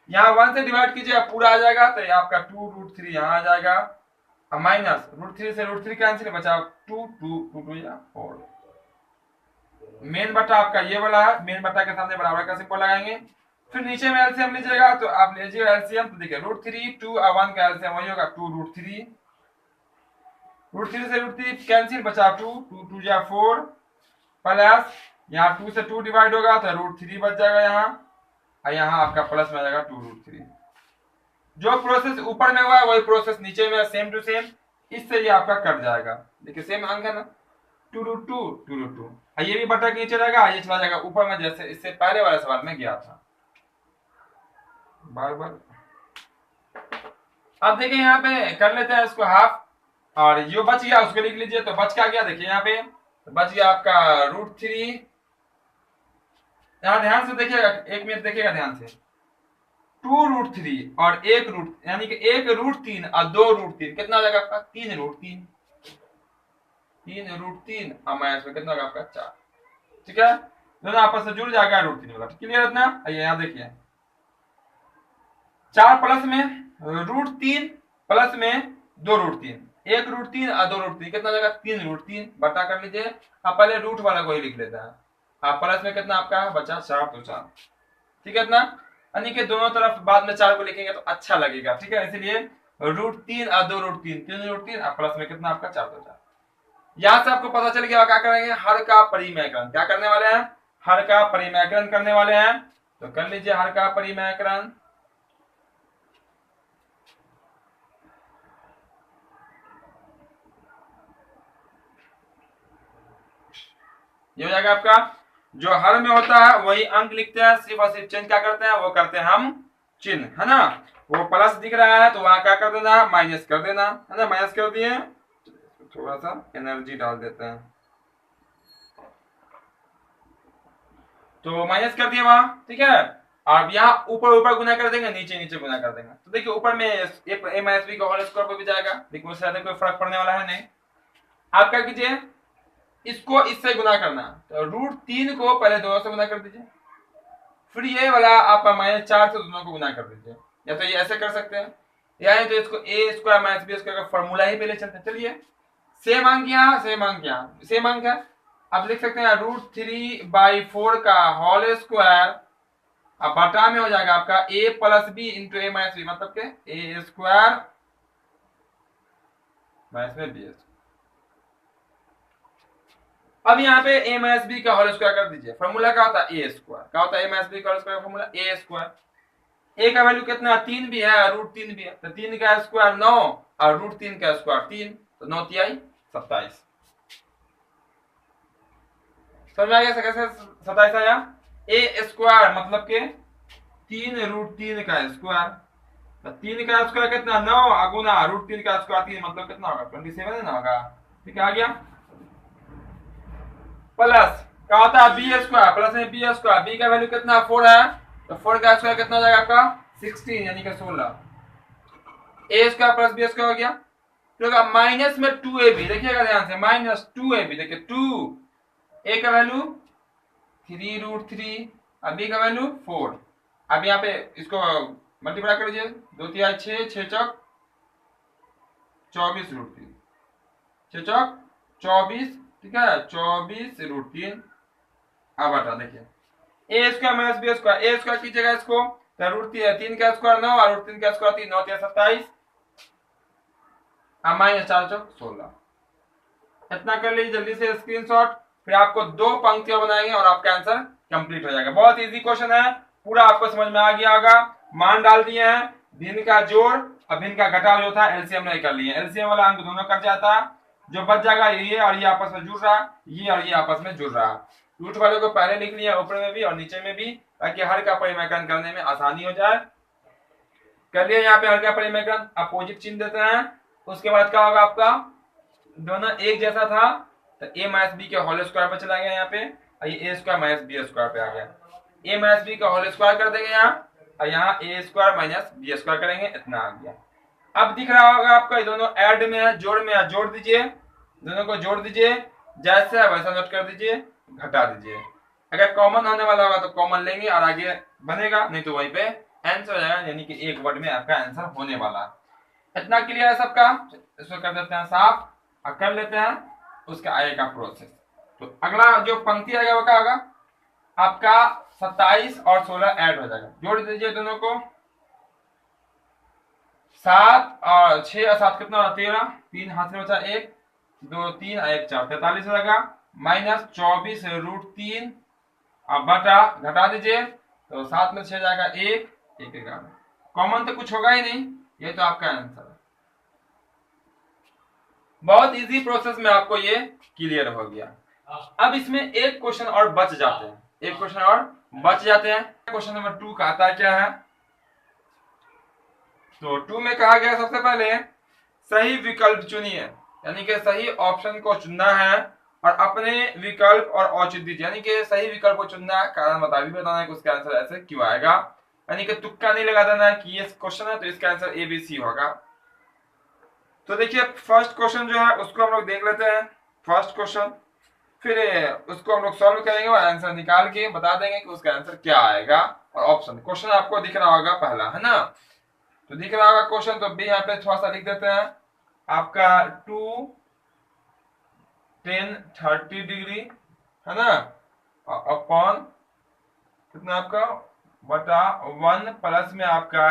यहाँ 1 से डिवाइड कीजिए पूरा आ जाएगा, तो ये आपका 2 √3 यहाँ आ जाएगा, माइनस √3 से √3 कैंसिल, बचा 2 2 2 2 या 4। मेन बट्टा आपका ये वाला है, मेन बट्टा के सामने बराबर का सिंबल लगाएंगे, फिर नीचे में एलसीएम लीजिएगा, तो आप लीजिए एलसीएम, तो देखिए √3 2 और 1 का एलसीएम वही होगा 2 √3 से √3 कैंसिल, बचा 2 2 2 या 4 प्लस यहाँ 2 से 2 डिवाइड होगा तो √3 बच जाएगा यहाँ, और यहाँ आपका प्लस में आ जाएगा 2 √3। जो प्रोसेस ऊपर में हुआ है वही प्रोसेस नीचे में सेम टू सेम, इससे ये आपका कट जाएगा, देखिए सेम अंक है ना, 2 √2 2 √2, ये भी बटा के नीचे रहेगा, ये चला जाएगा ऊपर में, जैसे इससे पहले वाले सवाल में गया था बार बार। अब देखिए यहाँ पे कर लेते हैं इसको हाफ, और जो बच गया उसको लिख लीजिए, तो बच क्या गया देखिए यहाँ पे, तो बच गया आपका √3, यहाँ ध्यान से देखिएगा, 1 मिनट देखिएगा ध्यान से, 2 √3 और 1 रूट, यानी कि 1 √3 और 2 √3 कितना आ जाएगा आपका 3 √3, 3 √3 और माइनस में कितना होगा आपका 4, ठीक है, दोनों आपस में जुड़ जाएगा √3 वाला, क्लियर इतना। आइए यहाँ देखिए 4 प्लस में √3 प्लस में 2 √3, 1 √3 और 2 √3 कितना जाएगा 3 √3, बटा कर लीजिए, आप पहले रूट वाला को ही लिख लेते हैं, आप प्लस में कितना आपका बचा 4 तो 4, ठीक है इतना, यानी कि दोनों तरफ बाद में 4 को लिखेंगे तो अच्छा लगेगा, ठीक है, इसलिए √3 और 2 √3 3 √3 और प्लस में कितना आपका 4 तो 4। यहां से आपको पता चल गया क्या करेंगे, हर का परिमेयकरण, क्या करने वाले हैं, हर का परिमेयकरण करने वाले हैं, तो कर लीजिए हर का परिमेयकरण, ये हो जाएगा आपका, जो हर में होता है वही अंक लिखते हैं, सिर्फ और सिर्फ चेंज क्या करते हैं, वो करते हैं हम चिन्ह, है ना, वो प्लस दिख रहा है तो वहां क्या कर देना, माइनस कर देना, है ना, माइनस कर दिए, थोड़ा सा एनर्जी डाल देते हैं, तो माइनस कर दिए वहां, ठीक है, अब यहाँ ऊपर ऊपर गुना कर देंगे, नीचे नीचे गुना कर देंगे, तो देखिए ऊपर में a माइनस बी का होल स्क्वायर पर भी जाएगा, देखिए उससे ज्यादा कोई फर्क पड़ने वाला है नहीं। आप क्या कीजिए, इसको इससे गुना करना, तो √3 को पहले 2 से गुना कर दीजिए, फिर ये वाला आप -4 से दोनों को गुना कर दीजिए, या तो ये ऐसे कर सकते हैं, या तो इसको a² माइनस b² का फॉर्मूला ही पहले चलते हैं, चलिए सेम अंक यहाँ सेम अंक यहाँ सेम अंक है, आप लिख सकते हैं √3/4 का होल स्क्वायर, अब बटा में हो जाएगा आपका a + b × a - b, मतलब के a² माइनस में b। अब यहाँ पे a - b का होल स्क्वायर कर दीजिए, फॉर्मूला क्या होता है a², क्या होता है a - b का whole square formula a², a का वैल्यू कितना 3 भी है और √3 भी है, तो 3 का स्क्वायर 9 और √3 का स्क्वायर 3, तो 9 × 3 = 27, समझ में आ गया कैसे 27 आया, a² मतलब के 3 √3 का स्क्वायर, तो 3 का स्क्वायर कितना 9 गुना √3 का स्क्वायर 3, मतलब कितना होगा 27 ना होगा, ठीक है, आ गया, प्लस क्या होता है b² प्लस में b², b का वैल्यू कितना 4 है, तो 4 का स्क्वायर कितना हो जाएगा आपका 16, यानी कि 16, a² प्लस b² हो गया, तो माइनस में 2ab, देखिएगा ध्यान से -2ab, देखिए 2 a का वैल्यू 3 √3 और b का वैल्यू 4, अब यहाँ पे इसको मल्टीप्लाई कर लीजिए, 2 × 6 6 चौक 24 √3, 6 चौक 24, ठीक है, 24 √3 अब हटा देखिए ए स्क्वायर माइनस बी स्क्वायर, ए स्क्वायर कीजिएगा इसको तो रूट 3 का स्क्वायर 9 और रूट 3 का स्क्वायर 3, 9 3 27, अब माइनस 4 चौक 16। इतना कर लीजिए जल्दी से स्क्रीनशॉट, फिर आपको 2 पंक्तियां बनाएंगे और आपका आंसर कंप्लीट हो जाएगा। बहुत इजी क्वेश्चन है, पूरा आपको समझ में आ गया होगा। मान डाल दिए हैं, भिन्न का जोड़ और भिन्न का घटाव जो था एलसीएम नहीं कर लिए, एलसीएम वाला अंक दोनों कट जाता है, जो बच जाएगा ये और ये आपस में जुड़ रहा, ये और ये आपस में जुड़ रहा। रूट वाले को पहले लिख लिया ऊपर में भी और नीचे में भी, ताकि हर का परिमेयकरण करने में आसानी हो जाए। कर लिया यहाँ पे हर का परिमेयकरण, अपोजिट चिन्ह देते हैं। उसके बाद क्या होगा आपका, दोनों एक जैसा था तो a माइनस बी के होल स्क्वायर पर चला गया यहाँ पे, और ये a square minus b square पे आ गया। a माइनस बी का होल स्क्वायर कर देंगे यहाँ, और यहाँ a square minus b square करेंगे, इतना आ गया। अब दिख रहा होगा आपका ये दोनों ऐड में है, जोड़ में है, जोड़ दीजिए, दोनों को जोड़ दीजिए, जैसे है वैसा नोट कर दीजिए, घटा दीजिए। अगर कॉमन होने वाला होगा तो कॉमन लेंगे और आगे बनेगा, नहीं तो वहीं पे आंसर हो जाएगा, यानी कि एक वर्ड में आपका आंसर होने वाला। इतना क्लियर है सबका? इसको कर देते हैं साफ और कर लेते हैं उसका आगे का प्रोसेस। तो अगला जो पंक्ति आएगा वो क्या होगा आपका, 27 और 16 ऐड हो जाएगा, जोड़ दीजिए दोनों को, 7 और 6 और 7 कितना, 13, 3 हाथ में बचा 1 2 3 और 1 4, 43 हो जाएगा, माइनस 24 रूट 3 और बटा घटा दीजिए, तो 7 में 6 जाएगा 1 1 11। कॉमन तो कुछ होगा ही नहीं, ये तो आपका आंसर है। बहुत इजी प्रोसेस में आपको ये क्लियर हो गया। अब इसमें एक क्वेश्चन और बच जाते हैं, एक क्वेश्चन और बच जाते हैं। क्वेश्चन नंबर 2 का आता क्या है, तो 2 में कहा गया सबसे पहले सही विकल्प चुनिए, यानी कि सही ऑप्शन को चुनना है और अपने विकल्प और औचित्य दीजिए, यानी कि सही विकल्प को चुनना है, कारण बताना है कि उसका आंसर ऐसे क्यों आएगा, यानी कि तुक्का नहीं लगा देना है कि ये क्वेश्चन है तो इसका आंसर ABC होगा। तो देखिए फर्स्ट क्वेश्चन जो है उसको हम लोग देख लेते हैं, फर्स्ट क्वेश्चन, फिर उसको हम लोग सॉल्व करेंगे और आंसर निकाल के बता देंगे कि उसका आंसर क्या आएगा। और ऑप्शन क्वेश्चन आपको दिख रहा होगा पहला, है ना, तो दिख रहा होगा क्वेश्चन, तो बी यहाँ पे थोड़ा सा लिख देते हैं, आपका 2 10 30 डिग्री, है ना, अपॉन कितना आपका बटा 1 प्लस में आपका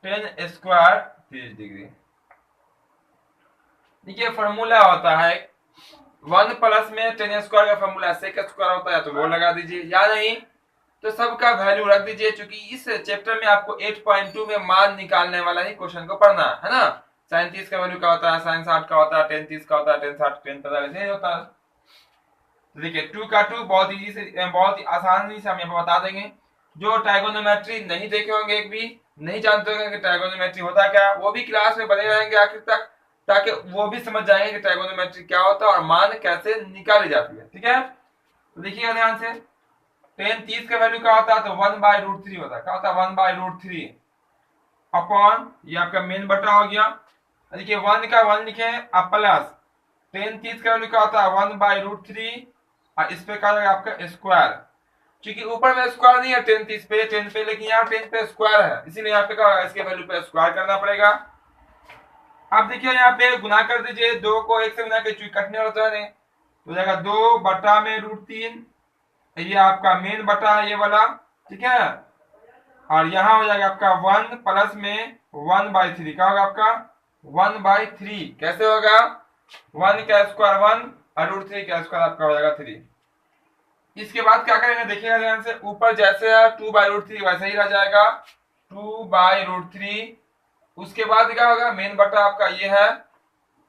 10 स्क्वायर 30 डिग्री। देखिए फॉर्मूला होता है 1 प्लस में 10 स्क्वायर का फॉर्मूला सेक स्क्वायर होता है, तो वो लगा दीजिए, या नहीं तो सबका वैल्यू रख दीजिए, क्योंकि इस चैप्टर में आपको 8.2 में मान निकालने वाला ही क्वेश्चन को पढ़ना है ना। साइन 30 का वैल्यू क्या होता है, साइन 60 का होता है, टेन 30 का होता है, टेन 60 टेन 45 नहीं होता है। तो देखिए 2 का 2 बहुत इजी से, बहुत ही आसानी से हम यहाँ पे बता देंगे। जो ट्राइगोनोमेट्री नहीं देखे होंगे, एक भी नहीं जानते होंगे कि ट्राइगोनोमेट्री होता क्या, वो भी क्लास में बने रहेंगे आखिर तक, ताकि वो भी समझ जाएंगे कि ट्राइगोनोमेट्री क्या होता है और मान कैसे निकाली जाती है। ठीक है, तो देखिएगा ध्यान से, टेन 30 का वैल्यू क्या होता है, तो 1/√3 होता है, क्या होता है 1/√3 अपॉन ये आपका मेन बटा हो गया। देखिए 1 का 1 लिखे आप प्लस टेन 30 का वैल्यू क्या होता है 1/√3 और इस पे क्या जाएगा आपका स्क्वायर, क्योंकि ऊपर में स्क्वायर नहीं है 10 30 पे 10 पे, लेकिन यहाँ 10 पे स्क्वायर है, इसीलिए यहाँ पे क्या होगा इसके वैल्यू पे स्क्वायर करना पड़ेगा। अब देखिए यहाँ पे गुना कर दीजिए, 2 को 1 से गुना के कटने वाला है नहीं, तो जाएगा 2 बटा में √3, ये आपका मेन बटा है ये वाला, ठीक है, और यहाँ हो जाएगा आपका 1 प्लस में 1/3, क्या होगा आपका 1/3, कैसे होगा 1 का स्क्वायर 1 और √3 का स्क्वायर आपका हो जाएगा 3। इसके बाद क्या करेंगे देखिएगा ध्यान से, ऊपर जैसे है 2/√3 वैसे ही रह जाएगा 2/√3। उसके बाद क्या होगा मेन बटा आपका ये है,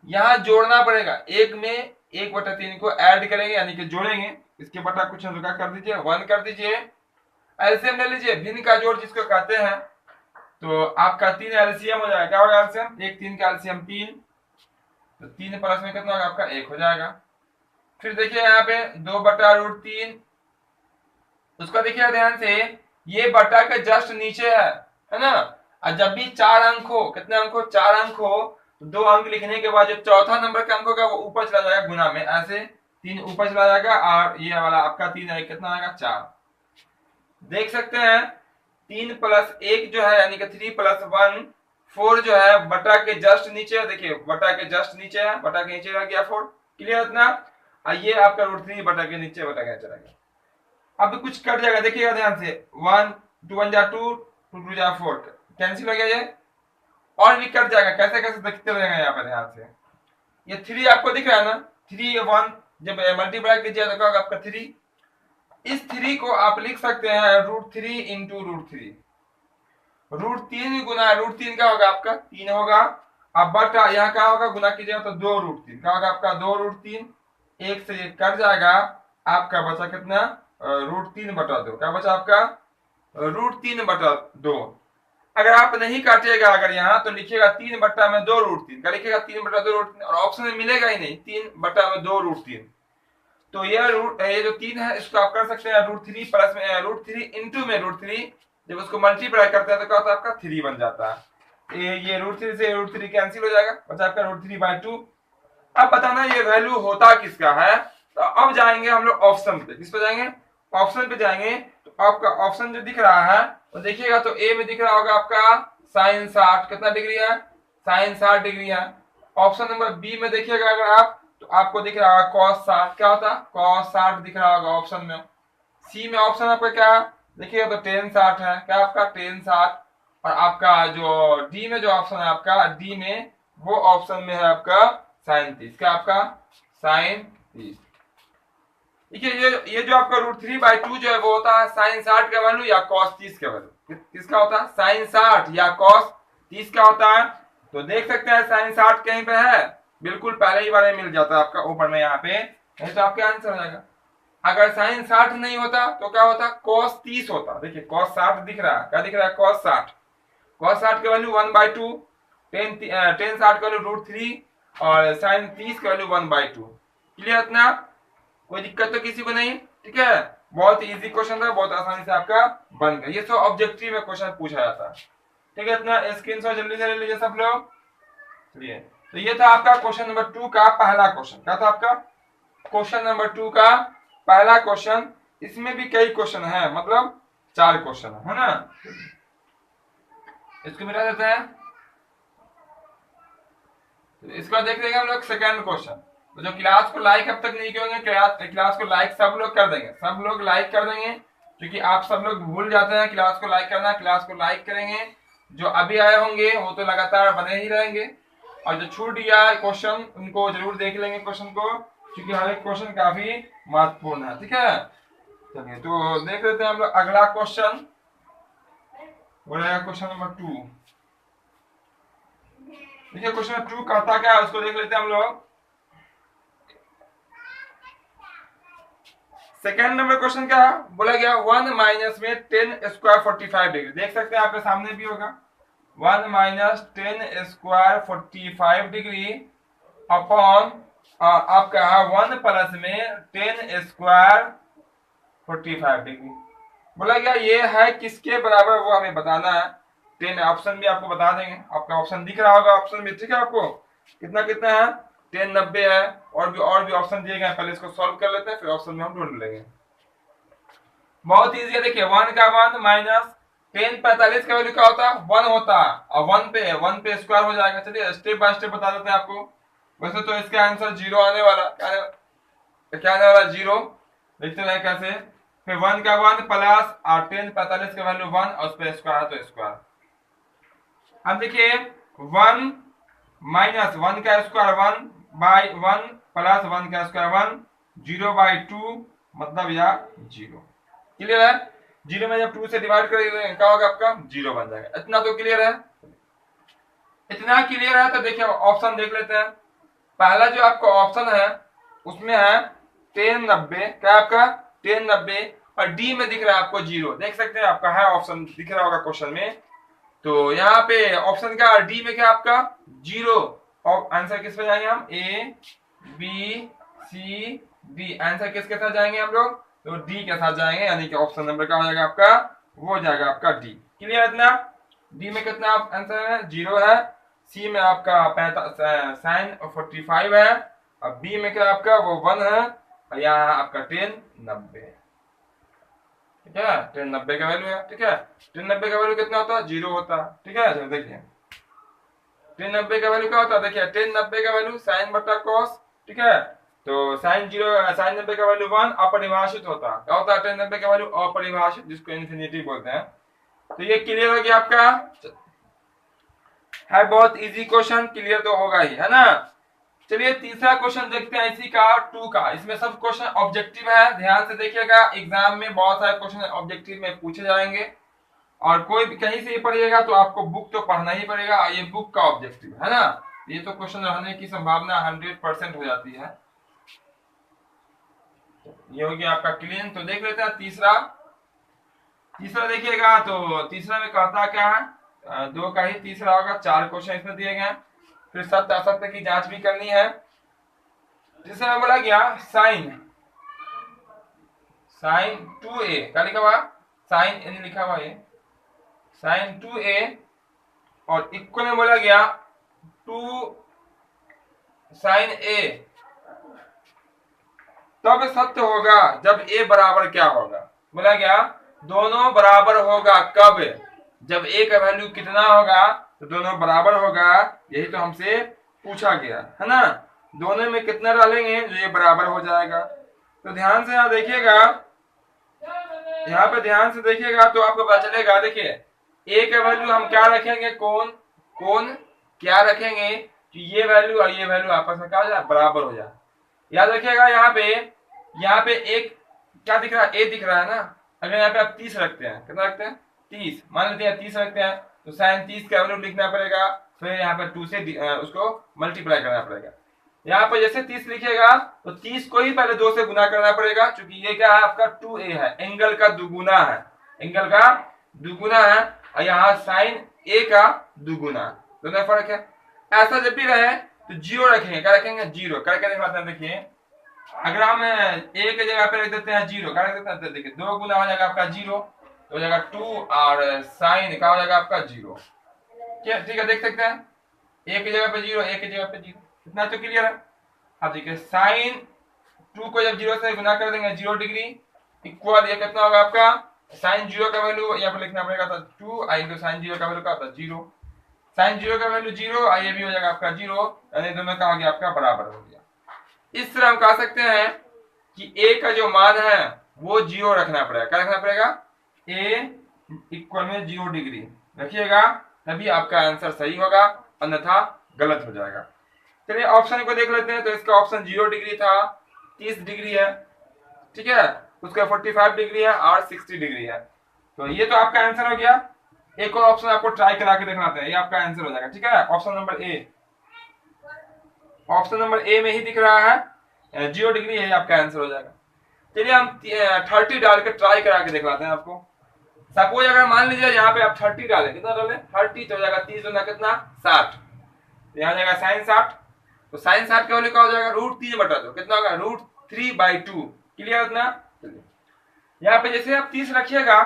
यहाँ जोड़ना पड़ेगा, एक में 1/3 को ऐड करेंगे यानी कि जोड़ेंगे, इसके बटा कुछ क्या कर दीजिए 1 कर दीजिए। एलसीएम ले लीजिए, भिन्न का जोड़ जिसको कहते हैं, तो आपका 3 एलसीएम हो जाएगा, क्या होगा एलसीएम 1 3 का एलसीएम 3, तो 3 प्लस में कितना होगा आपका 1 हो जाएगा। फिर देखिए यहाँ पे 2/√3, उसका देखिए ध्यान से, ये बटा के जस्ट नीचे है ना, और जब भी 4 अंक हो, कितने अंक हो 4 अंक हो, तो 2 अंक लिखने के बाद जो चौथा नंबर का अंक होगा वो ऊपर चला जाएगा गुना में, ऐसे 3 ऊपर चला जाएगा और ये वाला आपका 3 है, कितना आएगा 4। देख सकते हैं 3 + 1 जो है यानी कि 3 + 1 4 जो है बटा के जस्ट नीचे है, देखिए बटा के जस्ट नीचे है, बटा के नीचे रह गया 4, क्लियर इतना। और ये आपका √3 बटा के नीचे बटा के चला गया। अब कुछ कट जाएगा, देखिएगा ध्यान से, 1 2 1 जा 2 2 2 जा 4, कैंसिल हो गया ये, और भी कट जाएगा, कैसे कैसे देखते रहेगा यहाँ पर ध्यान से। ये 3 आपको दिख रहा है ना, 3 1 जब मल्टीप्लाई कीजिए तो क्या होगा आपका 3। इस 3 को आप लिख सकते हैं √3 इंटू √3, √3 गुना √3 क्या होगा आपका 3 होगा। अब बटा यहाँ क्या होगा, गुना कीजिएगा तो 2 √3 क्या होगा आपका 2 √3, एक से एक कट जाएगा, आपका बचा कितना √3 बटा 2, क्या बचा आपका √3 बटा 2। अगर आप नहीं काटिएगा अगर यहाँ तो लिखिएगा 3 बट्टा में 2 √3, क्या लिखिएगा 3 बटा 2 √3, और ऑप्शन में मिलेगा ही नहीं 3 बट्टा में 2 √3। तो ये जो 3 है इसको आप कर सकते हैं √3 प्लस में √3 इंटू में √3, जब उसको मल्टीप्लाई करते हैं तो क्या होता है आपका 3 बन जाता है। ये √3 से √3 कैंसिल हो जाएगा, बचा आपका √3/2। अब बताना ये वैल्यू होता किसका है। तो अब जाएंगे हम लोग ऑप्शन पे, किस पे जाएंगे, ऑप्शन पे जाएंगे। तो आपका ऑप्शन जो दिख रहा है तो देखिएगा तो ए में दिख रहा होगा आपका sin 60, कितना डिग्री है sin 60 डिग्री है। ऑप्शन नंबर बी में देखिएगा अगर आप तो आपको दिख रहा होगा cos 60, क्या होता है cos 60 दिख रहा होगा ऑप्शन में। सी में ऑप्शन आपका क्या है देखिएगा तो tan 60 है, क्या आपका tan 60। और आपका जो डी में जो ऑप्शन है आपका डी में वो ऑप्शन में है आपका sin 30, क्या आपका sin 30। देखिए ये जो आपका √3/2 जो है वो होता है sin 60 का वैल्यू या cos 30 का वैल्यू, किसका होता है sin 60 या cos 30 का होता है। तो देख सकते हैं sin 60 कहीं पे है, बिल्कुल पहले ही बार में मिल जाता है आपका ऊपर में यहाँ पे, नहीं तो आपका आंसर हो जाएगा। अगर sin 60 नहीं होता तो क्या होता cos 30 होता। देखिए cos 60 दिख रहा है, क्या दिख रहा है cos 60, cos 60 का वैल्यू 1/2, tan 60 का वैल्यू √3 और sin 30 का वैल्यू 1/2। क्लियर इतना, कोई दिक्कत तो किसी को नहीं, ठीक है। बहुत इजी क्वेश्चन था, बहुत आसानी से आपका बन गया। ये सब ऑब्जेक्टिव में क्वेश्चन पूछा जाता है, ठीक है। इतना स्क्रीनशॉट जल्दी से ले लीजिए सब लोग। चलिए तो ये था आपका क्वेश्चन नंबर 2 का पहला क्वेश्चन, क्या था आपका क्वेश्चन नंबर 2 का पहला क्वेश्चन। इसमें भी कई क्वेश्चन है, मतलब 4 क्वेश्चन है ना। इसको मिटा देते हैं, इसको देख लेंगे हम लोग सेकंड क्वेश्चन। तो जो क्लास को लाइक अब तक नहीं किए क्लास को लाइक सब लोग कर देंगे, सब लोग लाइक कर देंगे, क्योंकि आप सब लोग भूल जाते हैं क्लास को लाइक करना। क्लास को लाइक करेंगे, जो अभी आए होंगे वो तो लगातार बने ही रहेंगे, और जो छूट गया क्वेश्चन उनको जरूर देख लेंगे क्वेश्चन को, क्योंकि हर एक क्वेश्चन काफी महत्वपूर्ण है, ठीक है। चलिए तो देख लेते हैं हम लोग अगला क्वेश्चन, वो रहेगा क्वेश्चन नंबर 2। देखिए क्वेश्चन नंबर 2 कहता क्या है उसको देख लेते हैं हम लोग। सेकंड नंबर क्वेश्चन क्या बोला गया, 1 माइनस में 10 स्क्वायर 45 डिग्री। देख सकते हैं आपके सामने भी होगा 1 माइनस 10 स्क्वायर 45 डिग्री अपॉन आपका 1 प्लस में 10 स्क्वायर 45 डिग्री। बोला गया ये है किसके बराबर, वो हमें बताना है। 10 ऑप्शन भी आपको बता देंगे, आपका ऑप्शन दिख रहा होगा ऑप्शन में, ठीक है। आपको कितना कितना है 10 90 है, और भी ऑप्शन दिए गए, पहले इसको सॉल्व कर लेते हैं फिर ऑप्शन में हम ढूंढ लेंगे। बहुत इजी है, देखिए 1 का 1 माइनस 10 45 का वैल्यू क्या होता है 1 होता है, और 1 पे स्क्वायर हो जाएगा। चलिए स्टेप बाय स्टेप बता देते हैं आपको। वैसे तो इसका आंसर 0 आने वाला, क्या आने वाला 0, देखते हैं कैसे। फिर 1 का 1 प्लस और 10 45 का वैल्यू 1 और उस पे स्क्वायर तो स्क्वायर। अब देखिए 1 माइनस 1 का स्क्वायर 1 बाई 1 प्लस 1 का स्क्वायर 1, 0/2 मतलब या 0। क्लियर है, 0 में जब 2 से डिवाइड करेंगे क्या होगा आपका 0 बन जाएगा। इतना तो क्लियर है, इतना क्लियर है। तो देखिए ऑप्शन देख लेते हैं। पहला जो आपका ऑप्शन है उसमें है 10 90, क्या आपका 10 90, और डी में दिख रहा है आपको 0। देख सकते हैं आपका है ऑप्शन दिख रहा होगा क्वेश्चन में। तो यहाँ पे ऑप्शन का डी में क्या आपका 0, और आंसर किस पे जाएंगे हम A B C D, answer किसके साथ जाएंगे हम लोग तो डी के साथ जाएंगे, यानी कि ऑप्शन नंबर क्या हो जाएगा आपका वो हो जाएगा आपका डी। क्लियर इतना, डी में कितना आंसर है 0 है, सी में आपका sin 45 है, और बी में क्या आपका वो 1 है, और यहाँ आपका 10 90, ठीक है 10 90 का वैल्यू है, ठीक है। 10 90 का वैल्यू कितना होता है 0 होता है, ठीक है। चलो देखिए 10 90 का वैल्यू क्या होता है, देखिए 10 90 का वैल्यू sin बटा cos, ठीक है। तो साइन 90 का वैल्यू 1 अपरिभाषित होता है। क्या होता है tan 90 का वैल्यू? अपरिभाषित, जिसको इन्फिनिटी बोलते हैं। तो ये क्लियर हो गया आपका, है बहुत इजी क्वेश्चन, क्लियर तो होगा ही, है ना। चलिए तीसरा क्वेश्चन देखते हैं इसी का 2 का। इसमें सब क्वेश्चन ऑब्जेक्टिव है, ध्यान से देखिएगा, एग्जाम में बहुत सारे क्वेश्चन ऑब्जेक्टिव में पूछे जाएंगे और कोई भी कहीं से ही पढ़िएगा तो आपको बुक तो पढ़ना ही पड़ेगा, ये बुक का ऑब्जेक्टिव है ना। ये तो क्वेश्चन रहने की संभावना 100% हो जाती है। ये हो गया आपका क्लीन। तो देख लेते हैं तीसरा देखिएगा। तो तीसरा में कहता क्या है, 2 का ही तीसरा होगा, 4 क्वेश्चन इसमें दिए गए, फिर सत्य असत्य की जांच भी करनी है। तीसरा में बोला गया साइन 2a, क्या लिखा हुआ, साइन एन लिखा हुआ है, साइन 2a और इक्वल में बोला गया 2 साइन a। तब सत्य होगा जब a बराबर क्या होगा, बोला गया दोनों बराबर होगा कब, जब a का वैल्यू कितना होगा तो दोनों बराबर होगा, यही तो हमसे पूछा गया है ना। दोनों में कितना डालेंगे जो ये बराबर हो जाएगा। तो ध्यान से यहाँ देखिएगा, यहाँ पे ध्यान से देखिएगा तो आपको पता चलेगा। देखिए a का वैल्यू हम क्या रखेंगे, कौन क्या रखेंगे कि ये वैल्यू और ये वैल्यू आपस में क्या हो जाए, बराबर हो जाए। याद रखिएगा यहाँ पे एक क्या दिख रहा है, a दिख रहा है ना। अगर यहाँ पे आप 30 रखते हैं, कितना रखते हैं, 30 मान लेते हैं, 30 रखते हैं तो साइन 30 का वैल्यू लिखना पड़ेगा, फिर यहाँ पे 2 से उसको मल्टीप्लाई करना पड़ेगा। यहाँ पर जैसे 30 लिखिएगा तो 30 को ही पहले 2 से गुना करना पड़ेगा, क्योंकि ये क्या है आपका 2a है, एंगल का दुगुना है, एंगल का दुगुना है, और यहाँ साइन a का दुगुना, दोनों फर्क है। ऐसा जब भी रहे तो जीरो रखेंगे, क्या रखेंगे, जीरो करके दिखाते हैं। देखिए अगर हम a के जगह पे रख देते हैं जीरो, क्या रख देते हैं, देखिए 2 गुना हो जाएगा आपका जीरो, तो हो जाएगा 2 और साइन क्या हो जाएगा आपका जीरो। क्या ठीक है, देख सकते हैं a की जगह पे जीरो, a की जगह पे जीरो, इतना तो क्लियर है। अब देखिए साइन 2 को जब जीरो से गुना कर देंगे 0 डिग्री इक्वल ये कितना होगा आपका, साइन 0 का वैल्यू यहाँ पे लिखना पड़ेगा, तो 2 इंटू साइन 0 का वैल्यू क्या होता है, 0, साइन 0 का वैल्यू 0 और ये भी हो जाएगा आपका 0, यानी दोनों का हो गया आपका बराबर हो गया। इस तरह हम कह सकते हैं कि a का जो मान है वो 0 रखना पड़ेगा, क्या रखना पड़ेगा, a इक्वल में 0 डिग्री रखिएगा, तभी आपका आंसर सही होगा, अन्यथा गलत हो जाएगा। चलिए ऑप्शन को देख लेते हैं। तो इसका ऑप्शन 0 डिग्री था, 30 डिग्री है, ठीक है, उसका 45 डिग्री है और 60 डिग्री है। तो ये तो आपका आंसर हो गया। एक और ऑप्शन आपको ट्राई करा के देखना है, ये आपका आंसर हो जाएगा, ठीक है। Option number A, option number A में ही दिख रहा है 0 डिग्री है, आपका आंसर हो जाएगा। चलिए हम 30 डाल के ट्राई करा के दिखलाते हैं आपको। सपोज अगर मान लीजिए यहाँ पे आप 30 डालें, कितना डालें, 30, तो हो जाएगा 30 गुना कितना, 60, यहाँ जाएगा साइन 60, तो साइन 60 का वैल्यू क्या हो जाएगा, √3/2, कितना होगा, √3/2, क्लियर इतना। यहाँ पे जैसे आप 30 रखिएगा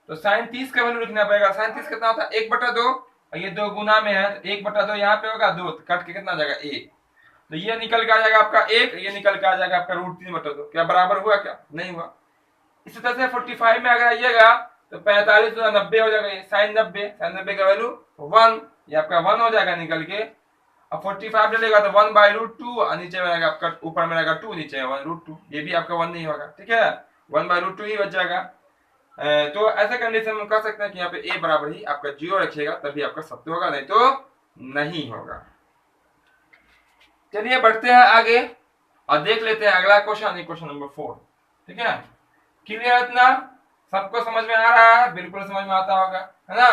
तो साइन 30 का वैल्यू लिखना पड़ेगा, साइन 30 कितना होता है, 1/2, और ये 2 गुना में है तो 1/2 यहाँ पे होगा, 2 कट के कितना आ जाएगा, 1, तो ये निकल के आ जाएगा आपका 1, ये निकल के आ जाएगा आपका √3/2। क्या बराबर हुआ, क्या नहीं हुआ। इसी तरह से 45 में अगर आइएगा तो 45 गुना 90 हो जाएगा, साइन 90 का वैल्यू 1, ये आपका 1 हो जाएगा निकल के। अब 45 डालेगा तो 1/√2 और नीचे में रहेगा आपका, ऊपर में रहेगा 2, नीचे 1/√2, ये भी आपका 1 नहीं होगा, ठीक है, 1/√2 ही बच जाएगा। तो ऐसे कंडीशन में कह सकते हैं कि यहाँ पे a बराबर ही आपका 0 रखिएगा, तभी आपका सत्य होगा, नहीं तो नहीं होगा। चलिए बढ़ते हैं आगे और देख लेते हैं अगला क्वेश्चन, क्वेश्चन नंबर 4, ठीक है। क्लियर इतना, सबको समझ में आ रहा है, बिल्कुल समझ में आता होगा, है ना।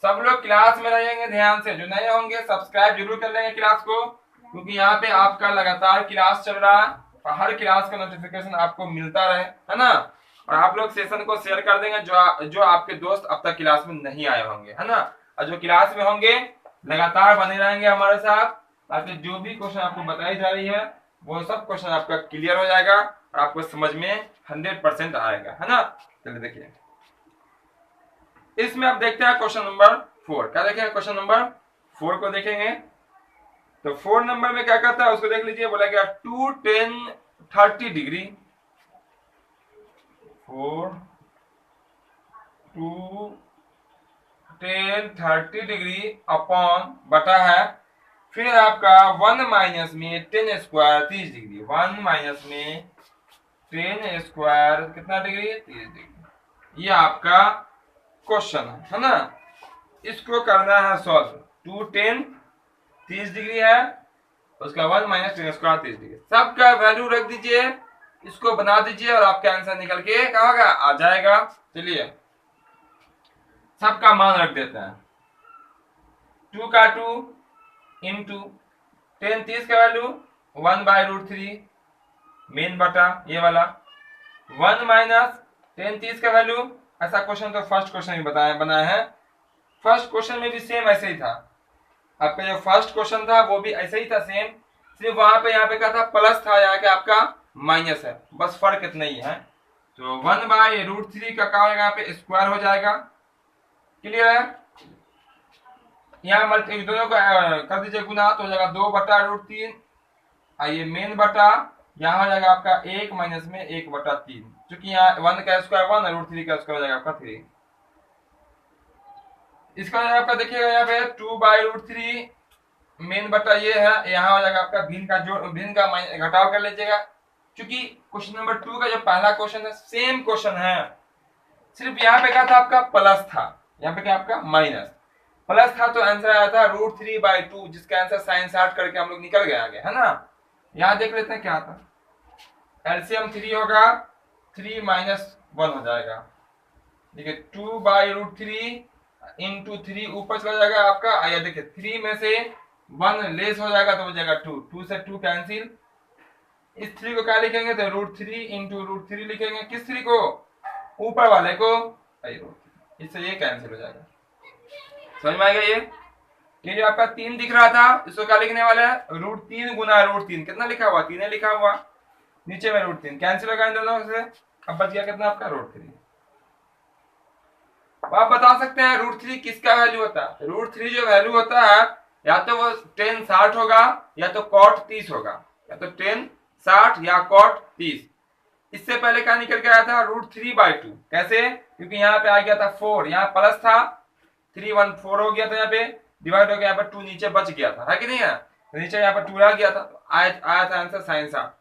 सब लोग क्लास में रहेंगे ध्यान से, जो नए होंगे सब्सक्राइब जरूर कर लेंगे क्लास को, क्योंकि यहाँ पे आपका लगातार क्लास चल रहा है और हर क्लास का नोटिफिकेशन आपको मिलता रहे, है ना। और आप लोग सेशन को शेयर कर देंगे जो आपके दोस्त अब तक क्लास में नहीं आए होंगे, है ना, और जो क्लास में होंगे लगातार बने रहेंगे हमारे साथ, ताकि जो भी क्वेश्चन आपको बताई जा रही है वो सब क्वेश्चन आपका क्लियर हो जाएगा और आपको समझ में 100% आएगा, है ना। चलिए देखिए इसमें आप देखते हैं क्वेश्चन नंबर 4, क्या देखेंगे, क्वेश्चन नंबर 4 को देखेंगे। तो 4 नंबर में क्या कहता है उसको देख लीजिए। बोला गया 2 tan 30 degree 4 2 tan 30 degree upon बटा है फिर आपका 1 माइनस में टेन स्क्वायर 30 डिग्री, 1 माइनस में टेन स्क्वायर कितना डिग्री, 30 डिग्री। ये आपका क्वेश्चन है ना। इसको करना है सॉल्व। 2 10 30 डिग्री है, उसका 1 माइनस टेन स्क्वायर 30 डिग्री, सबका वैल्यू रख दीजिए, इसको बना दीजिए और आपका आंसर निकल के क्या होगा, आ जाएगा। चलिए सबका मान रख देते हैं। 2 का 2 इंटू 10 30 का वैल्यू 1/√3 मेन बटा ये वाला, 1 माइनस 10 30 का वैल्यू। ऐसा क्वेश्चन तो फर्स्ट क्वेश्चन भी बनाया है, फर्स्ट क्वेश्चन में भी सेम ऐसे ही था। आपका जो फर्स्ट क्वेश्चन था वो भी ऐसे ही था सेम, सिर्फ वहां पे यहाँ पे क्या था, प्लस था, यहाँ के आपका माइनस है, बस फर्क इतना ही है। तो 1/√3 का क्या होगा, यहाँ पे स्क्वायर हो जाएगा। क्लियर है। यहाँ दोनों को कर दीजिए गुना, तो हो जाएगा 2/√3। आइए मेन बटा, यहाँ हो जाएगा आपका 1 माइनस में 1/3, क्योंकि यहाँ 1 का स्क्वायर 1 और √3 का स्क्वायर हो जाएगा आपका 3। इसका आपका देखिएगा यहाँ पे 2/√3 मेन बटा ये है, यहाँ हो जाएगा आपका भिन्न का घटाव कर लीजिएगा, क्योंकि क्वेश्चन नंबर 2 का जो पहला क्वेश्चन है सेम क्वेश्चन है, सिर्फ यहाँ पे क्या था आपका प्लस था, यहाँ पे क्या आपका माइनस। प्लस था तो आंसर आया था √3/2, जिसका आंसर साइन 60 करके हम लोग निकल गए आगे, है ना। यहाँ देख लेते हैं क्या था, एलसीएम 3 होगा, 3 माइनस 1 हो जाएगा। देखिए 2/√3 इंटू 3 ऊपर चला जाएगा आपका, आया देखिए 3 में से 1 लेस हो जाएगा तो हो जाएगा 2, 2 से 2 कैंसिल। इस 3 को क्या लिखेंगे, तो √3 इंटू √3 लिखेंगे, किस 3 को, ऊपर वाले को, इससे ये कैंसिल हो जाएगा। समझ में आएगा। ये जो आपका 3 दिख रहा था, इसको क्या लिखने वाला है, √3 गुना √3, कितना लिखा हुआ, 3 लिखा हुआ, नीचे में √3 कैंसिल होगा इन दोनों से, अब बच गया कितना आपका √3। आप बता सकते हैं √3 किसका वैल्यू होता है। √3 जो वैल्यू होता है, या तो वो tan 60 होगा या तो cot 30 होगा, या तो tan 60 या cot 30। इससे पहले क्या निकल के आया था, √3/2। कैसे, क्योंकि यहाँ पे आ गया था 4, यहाँ प्लस था, 3 1 4 हो गया था, यहाँ पे डिवाइड हो गया, यहाँ पर 2 नीचे बच गया था, है कि नहीं है, तो नीचे यहाँ पर 2 रह गया था, तो आया था आंसर साइन 60।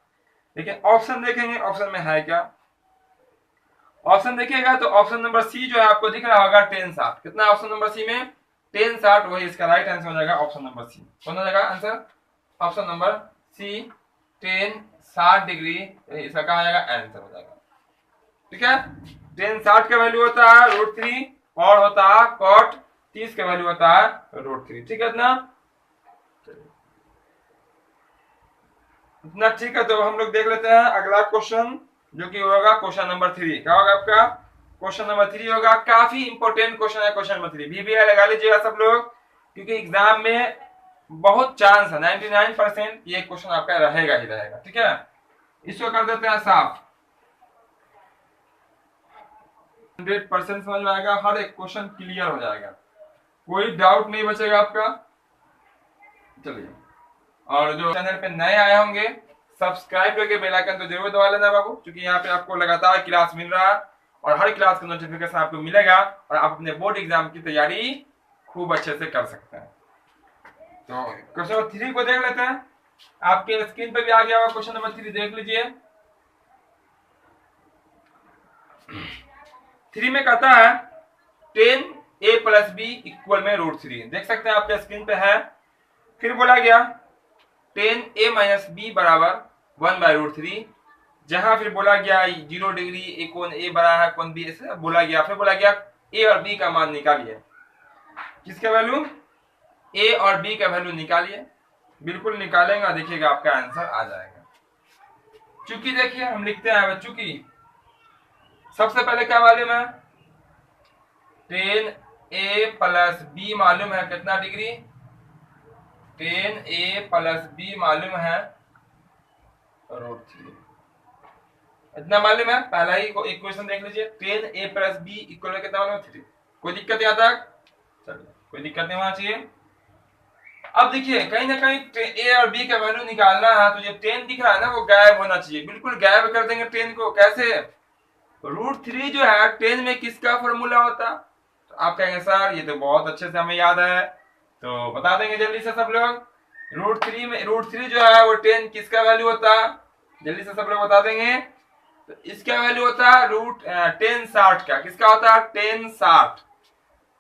लेकिन ऑप्शन देखेंगे, ऑप्शन में है क्या, ऑप्शन देखिएगा तो ऑप्शन नंबर सी जो है आपको दिख रहा होगा tan 60, कितना ऑप्शन नंबर सी में tan 60, वही इसका राइट आंसर हो जाएगा ऑप्शन नंबर सी। कौन हो जाएगा answer, option number C, tan 60 degree, इसका कहा जाएगा आंसर हो जाएगा। ठीक है, tan 60 का वैल्यू होता है √3 और होता है cot 30 का वैल्यू होता है √3। ठीक है इतना ठीक है। तो हम लोग देख लेते हैं अगला क्वेश्चन, जो कि होगा क्वेश्चन नंबर 3। क्या होगा आपका, क्वेश्चन नंबर 3 होगा, काफी इंपॉर्टेंट क्वेश्चन है क्वेश्चन नंबर 3, VBI लगा लीजिएगा सब लोग, क्योंकि एग्जाम में बहुत चांस है, 99% ये क्वेश्चन आपका रहेगा ही रहेगा। ठीक है, इसको कर देते हैं साफ, 100% समझ में आएगा, हर एक क्वेश्चन क्लियर हो जाएगा, कोई डाउट नहीं बचेगा आपका। चलिए, और जो चैनल पे नए आए होंगे सब्सक्राइब करके बेल आइकन तो जरूर दबा लेना बाबू, क्योंकि यहाँ पे आपको लगातार क्लास मिल रहा है और हर क्लास का नोटिफिकेशन आपको मिलेगा और आप अपने बोर्ड एग्जाम की तैयारी खूब अच्छे से कर सकते हैं। तो क्वेश्चन नंबर 3 को देख लेते हैं, आपके स्क्रीन पे भी आ गया होगा क्वेश्चन नंबर 3, देख लीजिए। 3 में कहता है tan a + b इक्वल में √3, देख सकते हैं आपके स्क्रीन पे है। फिर बोला गया tan a - b बराबर 1/√3, जहां फिर बोला गया 0 डिग्री ए कोण ए बड़ा है कोण बी, ऐसे बोला गया। फिर बोला गया a और b का मान निकालिए, किसका वैल्यू, a और b का वैल्यू निकालिए। बिल्कुल निकालेंगे, देखिएगा आपका आंसर आ जाएगा। चूंकि देखिए हम लिखते हैं, चूंकि सबसे पहले क्या मालूम है, tan a + b मालूम है कितना डिग्री, tan a + b मालूम है √3, इतना मालूम है। पहला ही इक्वेशन देख लीजिए, tan a + b इक्वल में कितना मालूम है, 3। कोई दिक्कत यहाँ तक, चलिए कोई दिक्कत नहीं होना चाहिए। अब देखिए कहीं ना कहीं a और b का वैल्यू निकालना है, तो ये tan दिख रहा है ना, वो गायब होना चाहिए, बिल्कुल गायब कर देंगे tan को। कैसे, √3 जो है tan में किसका फॉर्मूला होता, तो आप कहेंगे सर ये तो बहुत अच्छे से हमें याद है, तो बता देंगे जल्दी से सब लोग। रूट थ्री जो है वो 10 किसका वैल्यू होता है, जल्दी से सब लोग बता देंगे। तो इसका वैल्यू होता है रूट 10 60 का, किसका होता है 10 60।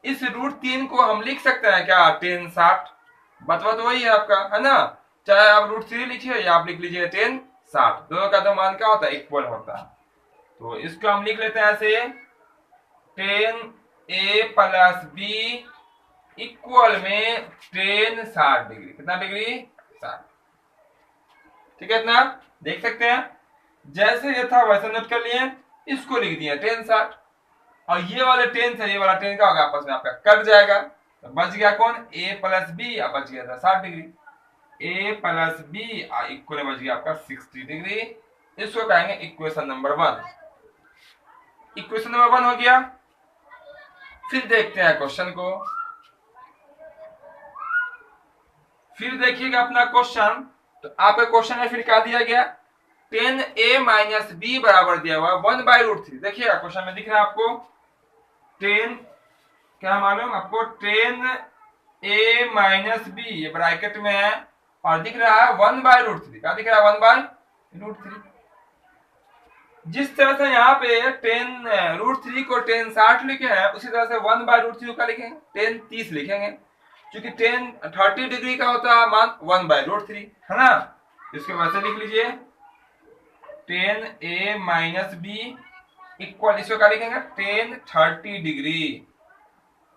इस रूट 3 को हम लिख सकते हैं क्या 10 60, बतवा तो वही है आपका, है ना। चाहे आप रूट 3 लिखिए या आप लिख लीजिए 10 60, दोनों का तो मान क्या होता है, इक्वल होता है। तो इसको हम लिख लेते हैं ऐसे 10a प्लस बी इक्वल में 10 60 डिग्री, कितना डिग्री 60, ठीक है। इतना देख सकते हैं, जैसे ये था वैसे नोट कर लिए, इसको लिख दिया 10 60, और ये वाले 10 से ये वाला 10 का होगा आपस में आपका कट जाएगा, तो बच गया कौन a प्लस बी, अब बच गया था 60 degree, a plus b equal बच गया आपका 60 डिग्री। इसको कहेंगे इक्वेशन नंबर 1। इक्वेशन नंबर 1 हो गया। फिर देखते हैं क्वेश्चन को, फिर देखिएगा अपना क्वेश्चन। तो आपका क्वेश्चन में फिर क्या दिया गया, 10a माइनस बी बराबर दिया हुआ 1/√3। देखिएगा क्वेश्चन में दिख रहा है आपको 10, क्या मालूम आपको 10a माइनस बी, ये ब्रैकेट में है, और दिख रहा है 1/√3, क्या दिख रहा है 1/√3। जिस तरह से यहाँ पे 10√3 को 10 60 लिखे हैं, उसी तरह से 1/√3 को क्या लिखेंगे 10 30 लिखेंगे, क्योंकि 10 30 डिग्री का होता है मान 1/√3, है ना। इसके वजह से लिख लीजिए 10a माइनस बी इक्वल, इसको क्या लिखेंगे 10 30 डिग्री।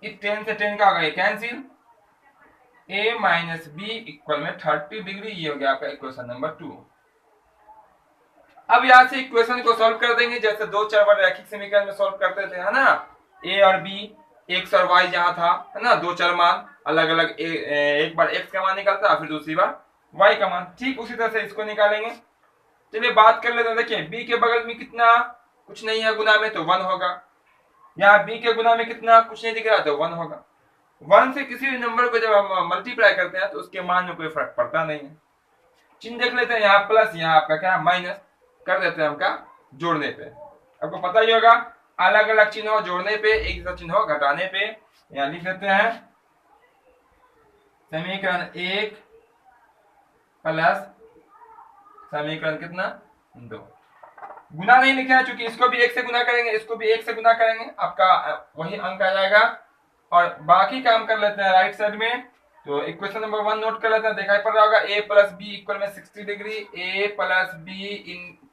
इस 10 से 10 का होगा ये cancel, a minus b equal में 30 डिग्री, ये हो गया आपका इक्वेशन नंबर 2। अब यहां से इक्वेशन को सॉल्व कर देंगे, जैसे दो चार बार रैखिक समीकरण में सॉल्व करते थे, है ना। a और b, x और y जहां था, है ना, दो चर मान अलग अलग, एक बार x का मान निकलता फिर दूसरी बार y का मान, ठीक उसी तरह से इसको निकालेंगे। चलिए बात कर लेते हैं। देखिए b के बगल में कितना, कुछ नहीं है गुना में, तो 1 होगा। यहाँ b के गुना में कितना, कुछ नहीं दिख रहा, तो 1 होगा। 1 से किसी भी नंबर को जब हम मल्टीप्लाई करते हैं तो उसके मान में कोई फर्क पड़ता नहीं है। चिन्ह देख लेते हैं, यहाँ प्लस, यहाँ आपका क्या माइनस, कर देते हैं हम क्या जोड़ने पे। आपको पता ही होगा अलग अलग चिन्ह हो जोड़ने पे, एक जैसा चिन्ह हो घटाने पे। यहाँ लिख देते हैं समीकरण 1 प्लस समीकरण कितना 2। गुना नहीं लिखा है, चूंकि इसको भी 1 से गुना करेंगे, इसको भी 1 से गुना करेंगे, आपका वही अंक आ जाएगा। और बाकी काम कर लेते हैं राइट साइड में। तो इक्वेशन नंबर 1 नोट कर लेते हैं, दिखाई पड़ रहा होगा a प्लस बी इक्वल में 60 degree, a plus b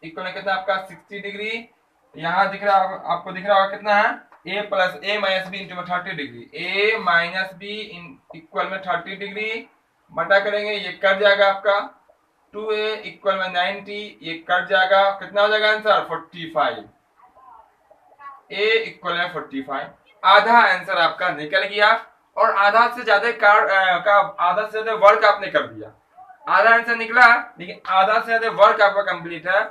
equal में कितना आपका 60 डिग्री। यहाँ दिख रहा आपको दिख रहा होगा कितना है a plus a minus b into में 30 degree, a minus b equal में 30 डिग्री, बटा करेंगे ये कट जाएगा आपका 2a इक्वल में 90, ये कट जाएगा, कितना हो जाएगा आंसर 45, a इक्वल में 45। आधा आंसर आपका निकल गया, और आधा से ज्यादा आधा से ज्यादा वर्क आपने कर दिया। आधा आंसर निकला, लेकिन आधा से ज्यादा वर्क आपका कंप्लीट है।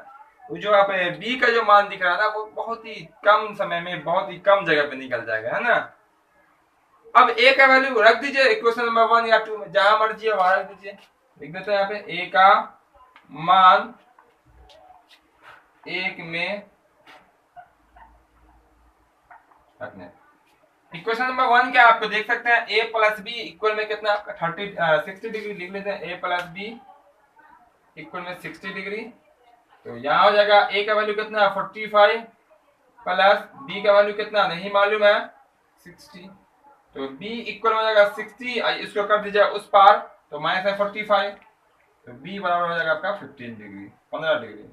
वो जो आप बी का जो मान दिख रहा है ना, वो बहुत ही कम समय में बहुत ही कम जगह पे निकल जाएगा, है ना। अब ए का वैल्यू रख दीजिए इक्वेशन नंबर 1 या 2 में, जहां मर्जी है वहां रख दीजिए। लिख देते हैं यहाँ पे ए का मान 1 में रखने। इक्वेशन नंबर 1 क्या आपको देख सकते हैं, a प्लस बी इक्वल में कितना आपका 60 डिग्री, लिख लेते हैं a प्लस बी इक्वल में 60 डिग्री। तो यहाँ हो जाएगा a का वैल्यू कितना है 45 प्लस b का वैल्यू कितना नहीं मालूम है 60, तो b इक्वल हो जाएगा 60, इसको कर दीजिए उस पार, तो माइनस है 45, तो b बराबर हो जाएगा आपका 15 डिग्री 15 डिग्री,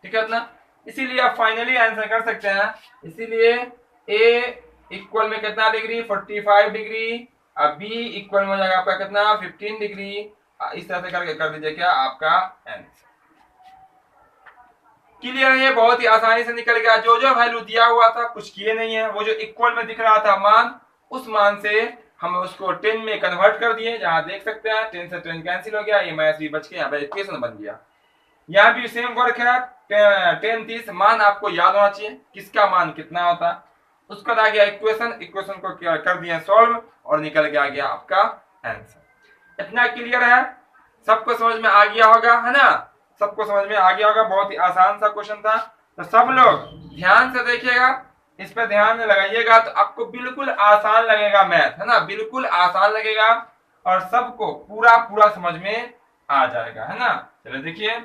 ठीक है इतना। इसीलिए आप फाइनली आंसर कर सकते हैं। इसीलिए a इक्वल में कितना डिग्री 45 डिग्री, अब b इक्वल में हो जाएगा आपका कितना 15 डिग्री। इस तरह से करके कर दीजिए क्या आपका आंसर। क्लियर है, ये बहुत ही आसानी से निकल गया। जो जो वैल्यू दिया हुआ था कुछ किए नहीं है, वो जो इक्वल में दिख रहा था मान, उस मान से हम उसको 10 में कन्वर्ट कर दिए। जहां देख सकते हैं 10 से 10 कैंसिल हो गया, ये माइनस बी बच के यहाँ पे इक्वेशन बन गया। यहाँ भी सेम वर्क है, 10 30 मान आपको याद होना चाहिए, किसका मान कितना होता है। उसका आ गया इक्वेशन, इक्वेशन को कर दिया सॉल्व, और निकल के आ गया आपका आंसर। इतना क्लियर है, सबको समझ में आ गया होगा, है ना, सबको समझ में आ गया होगा। बहुत ही आसान सा क्वेश्चन था, तो सब लोग ध्यान से देखिएगा, इस पर ध्यान लगाइएगा, तो आपको बिल्कुल आसान लगेगा मैथ, है ना, बिल्कुल आसान लगेगा। और सबको पूरा पूरा समझ में आ जाएगा, है ना। चलो देखिए,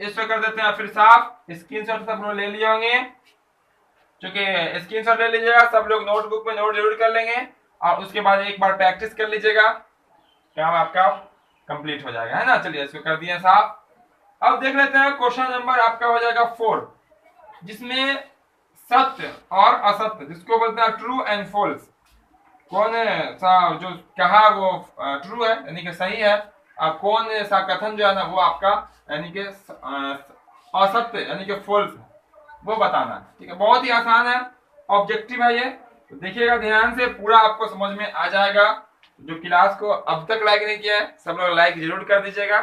इसको कर देते हैं फिर साफ। स्क्रीनशॉट सब लोग ले लिए होंगे, क्योंकि स्क्रीनशॉट ले लीजिएगा, सब लोग नोटबुक में नोट जरूर कर लेंगे और उसके बाद एक बार प्रैक्टिस कर लीजिएगा, काम आपका कंप्लीट हो जाएगा, है ना। चलिए इसको कर दिया साफ। अब देख लेते हैं क्वेश्चन नंबर आपका हो जाएगा 4, जिसमें सत्य और असत्य, जिसको बोलते हैं ट्रू एंड फॉल्स, कौन सा जो कहा वो ट्रू है यानी कि सही है, और कौन सा कथन जो है ना वो आपका यानी कि असत्य यानी कि फॉल्स है, वो बताना है। ठीक है, बहुत ही आसान है, ऑब्जेक्टिव है ये, तो देखिएगा ध्यान से, पूरा आपको समझ में आ जाएगा। जो क्लास को अब तक लाइक नहीं किया है सब लोग लाइक जरूर कर दीजिएगा,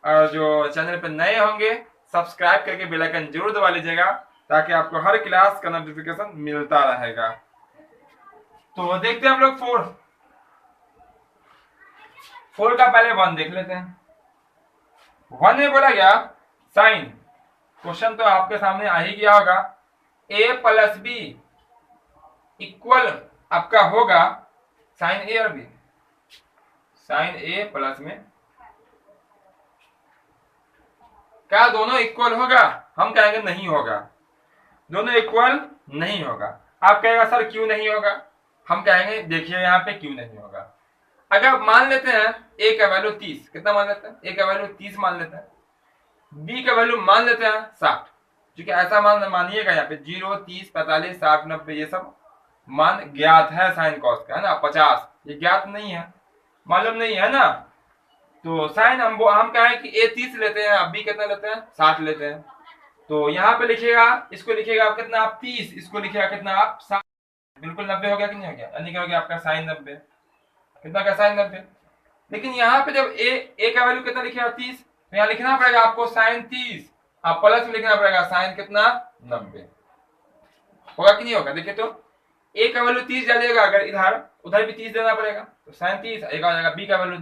और जो चैनल पर नए होंगे सब्सक्राइब करके बेल आइकन जरूर दबा लीजिएगा, ताकि आपको हर क्लास का नोटिफिकेशन मिलता रहेगा। तो देखते हैं हम लोग 4 का पहले 1 देख लेते हैं। 1 में बोला गया साइन, क्वेश्चन तो आपके सामने आ ही गया होगा, a प्लस बी इक्वल आपका होगा साइन ए और बी। साइन ए प्लस में क्या दोनों इक्वल होगा? हम कहेंगे नहीं होगा, दोनों इक्वल नहीं होगा। आप कहेगा सर क्यों नहीं होगा? हम कहेंगे देखिए यहाँ पे क्यों नहीं होगा। अगर मान लेते हैं a का वैल्यू 30, कितना मान लेते हैं? a का वैल्यू 30 मान लेते हैं, b का वैल्यू मान लेते हैं 60, क्योंकि ऐसा मानिएगा यहाँ पे 0, 30, 45, 60, 90 ये सब मान ज्ञात है साइन कॉस का, है ना। 50 ये ज्ञात नहीं है, मालूम नहीं है ना। तो साइन हम कहें कि a 30 लेते हैं, अब b कितना लेते हैं? 60 लेते हैं। तो यहाँ पे लिखिएगा, इसको लिखिएगा आप कितना? आप 30, इसको लिखिएगा कितना? आप 60, बिल्कुल 90 हो गया कि नहीं हो गया? यानी क्या हो गया आपका साइन 90, कितना का साइन 90। लेकिन यहाँ पे जब a का वैल्यू कितना लिखिएगा? 30, तो यहाँ लिखना पड़ेगा आपको साइन 30, आप प्लस में लिखना पड़ेगा साइन कितना? 90। होगा कि नहीं होगा? देखिए तो a का वैल्यू 30 डालिएगा, अगर इधर उधर भी 30 देना पड़ेगा, तो साइन 30 एक आ जाएगा। b का वैल्यू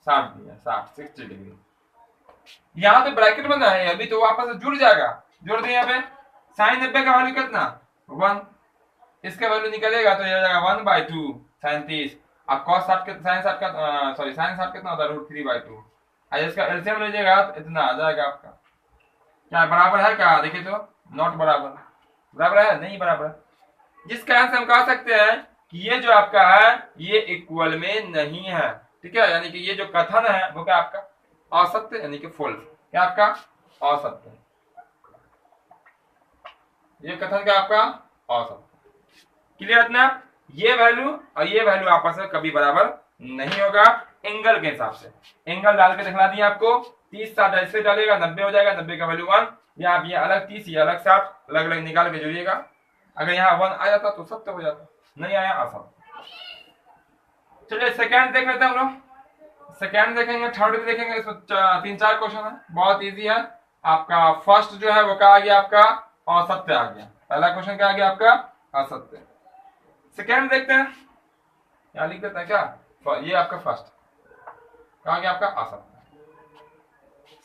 60 डिग्री। यहाँ तो ब्रैकेट बना है, अभी तो वापस जुड़ जाएगा, जोड़ दें यहाँ पे। साइन 90 का वैल्यू कितना? 1, इसका वैल्यू निकलेगा तो ये आ जाएगा 1/2 साइन 30। अब cos 60 के साइन 60 का सॉरी साइन 60 कितना होता है? √3/2। आज इसका एलसीएम लीजिएगा तो इतना आ जाएगा आपका। क्या बराबर है क्या? देखिए तो नॉट बराबर, बराबर है नहीं बराबर, जिस कारण से हम कह सकते हैं कि ये जो आपका है ये इक्वल में नहीं है। ठीक है, यानी कि ये जो कथन है वो क्या आपका? असत्य यानी कि फॉल्स। क्या आपका? असत्य। ये कथन क्या आपका? असत्य। क्लियर इतना? ये वैल्यू और ये वैल्यू आपस में कभी बराबर नहीं होगा एंगल के हिसाब से। एंगल डाल के दिखला दिया आपको, 30 60 ऐसे डालेगा 90 हो जाएगा, 90 का वैल्यू 1, या आप ये अलग 30 ये अलग 60 अलग अलग निकाल के जोड़िएगा। अगर यहाँ 1 आ जाता तो सत्य हो जाता, नहीं आया असत्य। चलिए सेकंड देख लेते हैं हम लोग। सेकंड देखेंगे, थर्ड भी देखेंगे, इसमें 3-4 क्वेश्चन है, बहुत इजी है। आपका फर्स्ट जो है वो क्या आ गया आपका? असत्य आ गया। पहला क्वेश्चन क्या आ गया आपका? असत्य। सेकेंड देखते हैं, यहाँ लिख देते हैं क्या? ये आपका फर्स्ट कहा गया आपका? असत्य।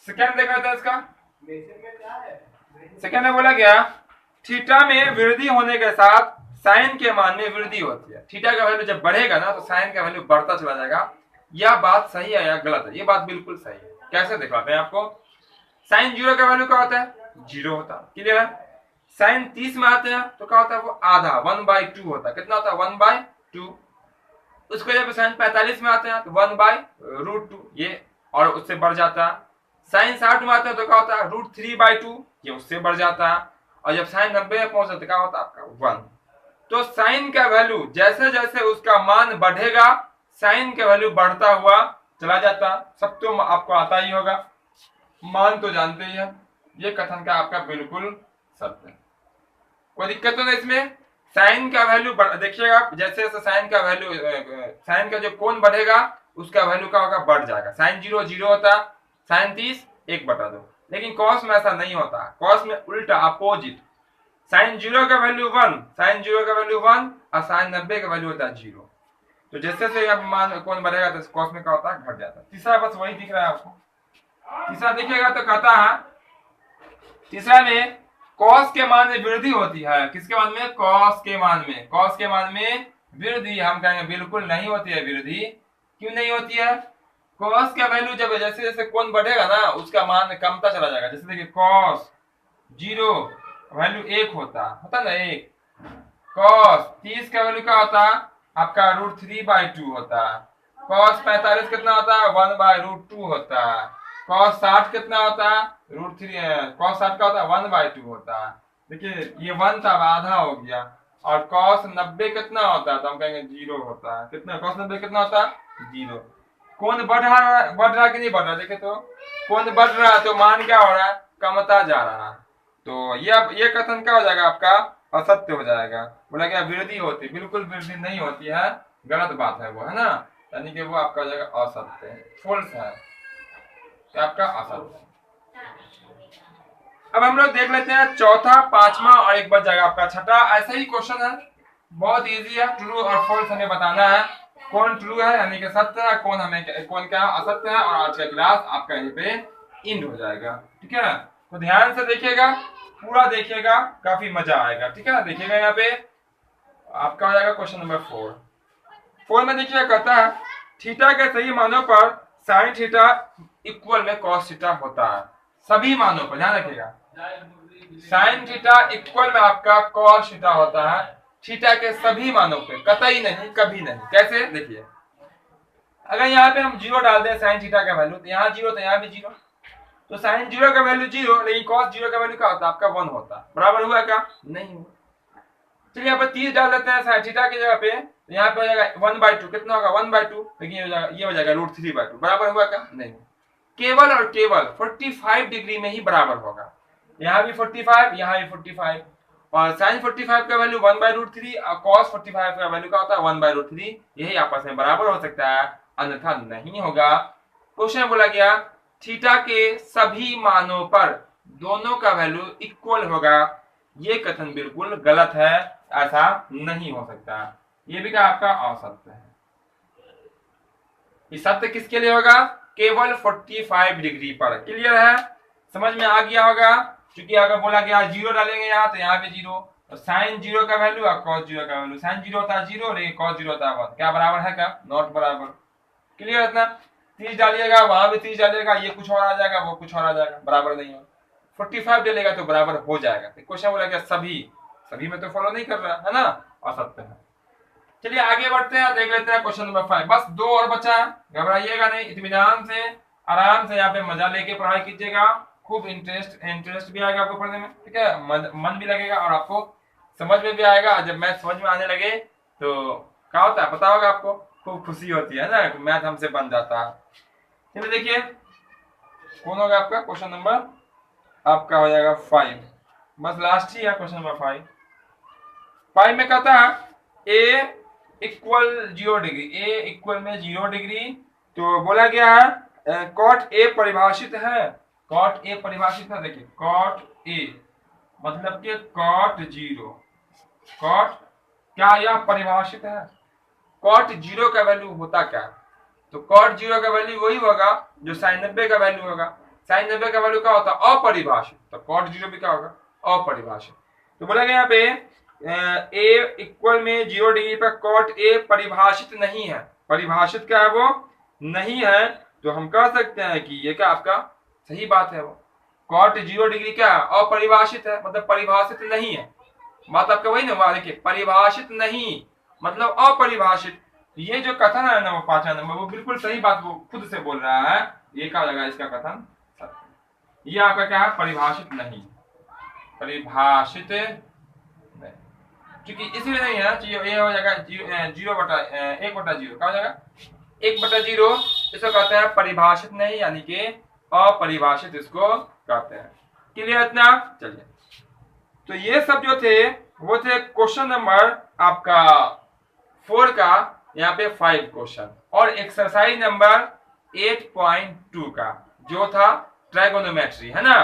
सेकेंड देख लेते हैं इसका। सेकेंड में बोला गया थीटा में वृद्धि होने के साथ साइन के मान में वृद्धि होती है। थीटा का वैल्यू जब बढ़ेगा ना तो साइन का वैल्यू बढ़ता चला जाएगा। यह बात सही है या गलत है? ये बात बिल्कुल सही है। कैसे दिखाते हैं आपको? साइन 0 का वैल्यू क्या होता है? 0 होता है। क्लियर है? साइन 30 में आते हैं तो क्या होता है? वो आधा 1/2 होता है। कितना होता है? 1/2। उसको जब साइन 45 में आते हैं तो 1/√2 ये और उससे बढ़ जाता है। साइन 60 में आते हैं तो क्या होता है? √3/2 ये उससे बढ़ जाता है। और जब साइन 90 में पहुंचता तो क्या होता है आपका? 1। तो साइन का वैल्यू जैसे जैसे उसका मान बढ़ेगा साइन का वैल्यू बढ़ता हुआ चला जाता। सब तो आपको आता ही होगा, मान तो जानते ही है। ये कथन का आपका बिल्कुल सत्य है, कोई दिक्कत तो नहीं इसमें। साइन का वैल्यू देखिएगा जैसे जैसे साइन का वैल्यू साइन का जो कोण बढ़ेगा उसका वैल्यू क्या होगा? बढ़ जाएगा। साइन 0 0 होता, साइन 30 1/2। लेकिन कॉस में ऐसा नहीं होता, कॉस में उल्टा अपोजिट। साइन 0 का वैल्यू 1, साइन 0 का वैल्यू 1 और साइन 90 का वैल्यू होता है 0। तो जैसे जैसे मान कोण बढ़ेगा तो कॉस में क्या होता है? घट जाता है। तीसरा बस वही दिख रहा है आपको। तीसरा देखिएगा तो कहता है तीसरा में कॉस के मान में वृद्धि होती है। किसके मान में? कॉस के मान में। कॉस के मान में वृद्धि हम कहेंगे बिल्कुल नहीं होती है वृद्धि। क्यों नहीं होती है? कॉस का वैल्यू जब जैसे जैसे कोण बढ़ेगा ना उसका मान कमता चला जाएगा। जैसे देखिए कॉस 0 वैल्यू 1 होता ना 1। कॉस 30 का वैल्यू क्या होता है आपका √3/2 होता है। कॉस 45 कितना होता है 1/√2 होता है। कॉस 60 कितना होता है √3 कॉस 60 का होता है 1/2 होता है। देखिए ये 1 था आधा हो गया। और कॉस 90 कितना होता है तो हम कहेंगे 0 होता है। कितना कॉस 90 कितना होता है 0। कोण बढ़ रहा कि नहीं बढ़ रहा? देखिए तो कोण बढ़ रहा है तो मान क्या हो रहा है कमता जा रहा है। तो ये कथन क्या हो जाएगा आपका असत्य हो जाएगा। बोला क्या वृद्धि होती? बिल्कुल वृद्धि नहीं होती है, गलत बात है वो, है ना। यानी कि वो आपका हो जाएगा असत्य, फॉल्स है, आपका असत्य। अब हम लोग देख लेते हैं चौथा, पांचवा और एक बच जाएगा आपका छठा। ऐसा ही क्वेश्चन है, बहुत इजी है। ट्रू और फॉल्स हमें बताना है। कौन ट्रू है यानी कि सत्य है, कौन क्या असत्य है। और आज का क्लास आपका यहीं पे एंड हो जाएगा। ठीक है, तो ध्यान से देखिएगा, पूरा देखिएगा, काफी मजा आएगा। ठीक है, देखिएगा यहाँ पे आपका हो जाएगा क्वेश्चन नंबर 4 में। देखिए कहता है थीटा के सही मानों पर साइन थीटा इक्वल में कॉस थीटा होता है। सभी मानों पर ध्यान रखिएगा, साइन थीटा इक्वल में आपका कॉस थीटा होता है। थीटा के सभी मानों पे, कतई नहीं, कभी नहीं। कैसे? देखिए अगर यहाँ पे हम 0 डाल दें साइन थीटा का वैल्यू, तो यहाँ 0 तो यहाँ भी 0, तो साइन 0 का वैल्यू 0, लेकिन कॉस 0 का वैल्यू क्या होता है आपका 1 होता है। बराबर हुआ क्या? नहीं हुआ। चलिए यहाँ पे 30 डाल देते हैं साइन थीटा की जगह पे, तो यहाँ पे हो जाएगा 1/2। कितना होगा 1/2, लेकिन ये हो जाएगा √3/2। बराबर हुआ क्या? नहीं। केवल और केवल 45 डिग्री में ही बराबर होगा। यहाँ भी 45, यहाँ भी 45। और साइन 45 का वैल्यू 1/√3 और कॉस 45 का वैल्यू क्या होता है 1/√3। यही आपस में बराबर हो सकता है, अन्यथा नहीं होगा। क्वेश्चन बोला गया थीटा के सभी मानों पर दोनों का वैल्यू इक्वल होगा। ये कथन बिल्कुल गलत है, ऐसा नहीं हो सकता। ये भी क्या आपका असत्य है। ये सत्य किसके लिए होगा? केवल 45 डिग्री पर। क्लियर है, समझ में आ गया होगा। क्योंकि अगर बोला गया 0 डालेंगे यहाँ तो यहाँ भी 0, और साइन 0 का वैल्यू और कॉस 0 का वैल्यू, साइन 0 होता है 0, लेकिन कॉस 0 होता है 1। क्या बराबर है? क्या नॉट बराबर। क्लियर इतना? 30 डालिएगा वहां भी 30 डालिएगा, ये कुछ और आ जाएगा, वो कुछ और आ जाएगा, बराबर नहीं होगा। 45 डालेगा तो बराबर हो जाएगा। क्वेश्चन बोला गया सभी में तो फॉलो नहीं कर रहा है ना, असत्य है। चलिए आगे बढ़ते हैं, देख लेते हैं क्वेश्चन नंबर 5। बस 2 और बचा है, घबराइएगा नहीं, इत्मीनान से आराम से यहाँ पे मजा लेके पढ़ाई कीजिएगा। खूब इंटरेस्ट भी आएगा आपको पढ़ने में। ठीक है, मन भी लगेगा और आपको समझ में भी आएगा। जब मैथ समझ में आने लगे तो क्या होता है पता होगा आपको, खूब खुशी होती है ना, मैथ हमसे बन जाता है। चलिए देखिए कौन होगा आपका क्वेश्चन नंबर, आपका हो जाएगा 5। बस लास्ट ही है क्वेश्चन नंबर 5 में कहता है ए इक्वल 0 डिग्री, ए इक्वल में 0 डिग्री। तो बोला गया है कॉट ए परिभाषित है। कॉट ए परिभाषित है। देखिए कॉट ए मतलब कि कॉट 0, कॉट क्या यह परिभाषित है? कॉट 0 का वैल्यू होता क्या? तो कॉट 0 का वैल्यू वही होगा जो साइन 90 का वैल्यू होगा। साइन 90 का वैल्यू क्या होता है? अपरिभाषित। तो कॉट 0 भी क्या होगा? अपरिभाषित। तो बोला गया यहाँ पे ए इक्वल में 0 डिग्री पर कॉट ए परिभाषित नहीं है। परिभाषित क्या है? वो नहीं है। तो हम कह सकते हैं कि ये क्या आपका सही बात है। वो कॉट 0 डिग्री क्या अपरिभाषित है, मतलब परिभाषित नहीं है। बात आपका वही ना, देखिए परिभाषित नहीं मतलब अपरिभाषित। ये जो कथन है ना वो 5वां नंबर, वो बिल्कुल सही बात वो खुद से बोल रहा है। ये क्या लगा इसका कथन सत्य। ये आपका क्या है? परिभाषित नहीं, परिभाषित नहीं, क्योंकि इसलिए नहीं है। ये हो जाएगा 1/0। क्या हो जाएगा? 1/0 इसको कहते हैं परिभाषित नहीं, यानी कि अपरिभाषित इसको कहते हैं। क्लियर इतना? चलिए तो ये सब जो थे वो थे क्वेश्चन नंबर आपका 4 का, यहाँ पे 5 क्वेश्चन, और एक्सरसाइज नंबर 8.2 का जो था ट्राइगोनोमेट्री, है ना।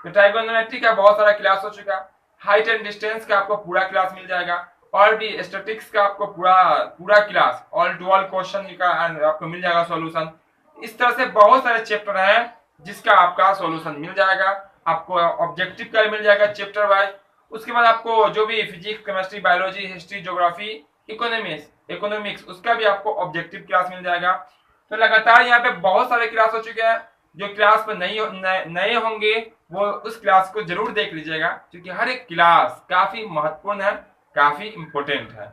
तो ट्राइगोनोमेट्री का बहुत सारा क्लास हो चुका। हाइट एंड डिस्टेंस का आपको पूरा क्लास मिल जाएगा, और भी स्टैटिस्टिक्स का आपको पूरा class, all to all question का आपको मिल जाएगा सॉल्यूशन। इस तरह से बहुत सारे चैप्टर हैं जिसका आपका सॉल्यूशन मिल जाएगा। आपको ऑब्जेक्टिव का मिल जाएगा चैप्टर वाइज। उसके बाद आपको जो भी physics, chemistry, biology, history, geography, economics, economics, उसका भी आपको ऑब्जेक्टिव क्लास मिल जाएगा। तो लगातार यहाँ पे बहुत सारे क्लास हो चुके हैं। जो क्लास पर नए होंगे वो उस क्लास को जरूर देख लीजिएगा, क्योंकि हर एक क्लास काफी महत्वपूर्ण है, काफी इंपॉर्टेंट है।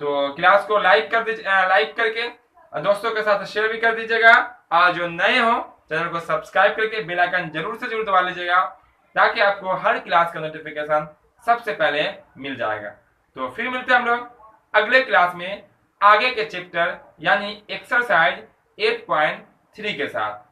तो क्लास को लाइक कर दीजिए, लाइक करके दोस्तों के साथ शेयर भी कर दीजिएगा। और जो नए हो चैनल को सब्सक्राइब करके बेल आइकन जरूर से जरूर दबा लीजिएगा, ताकि आपको हर क्लास का नोटिफिकेशन सबसे पहले मिल जाएगा। तो फिर मिलते हैं हम लोग अगले क्लास में आगे के चैप्टर यानी एक्सरसाइज 8.3 के साथ।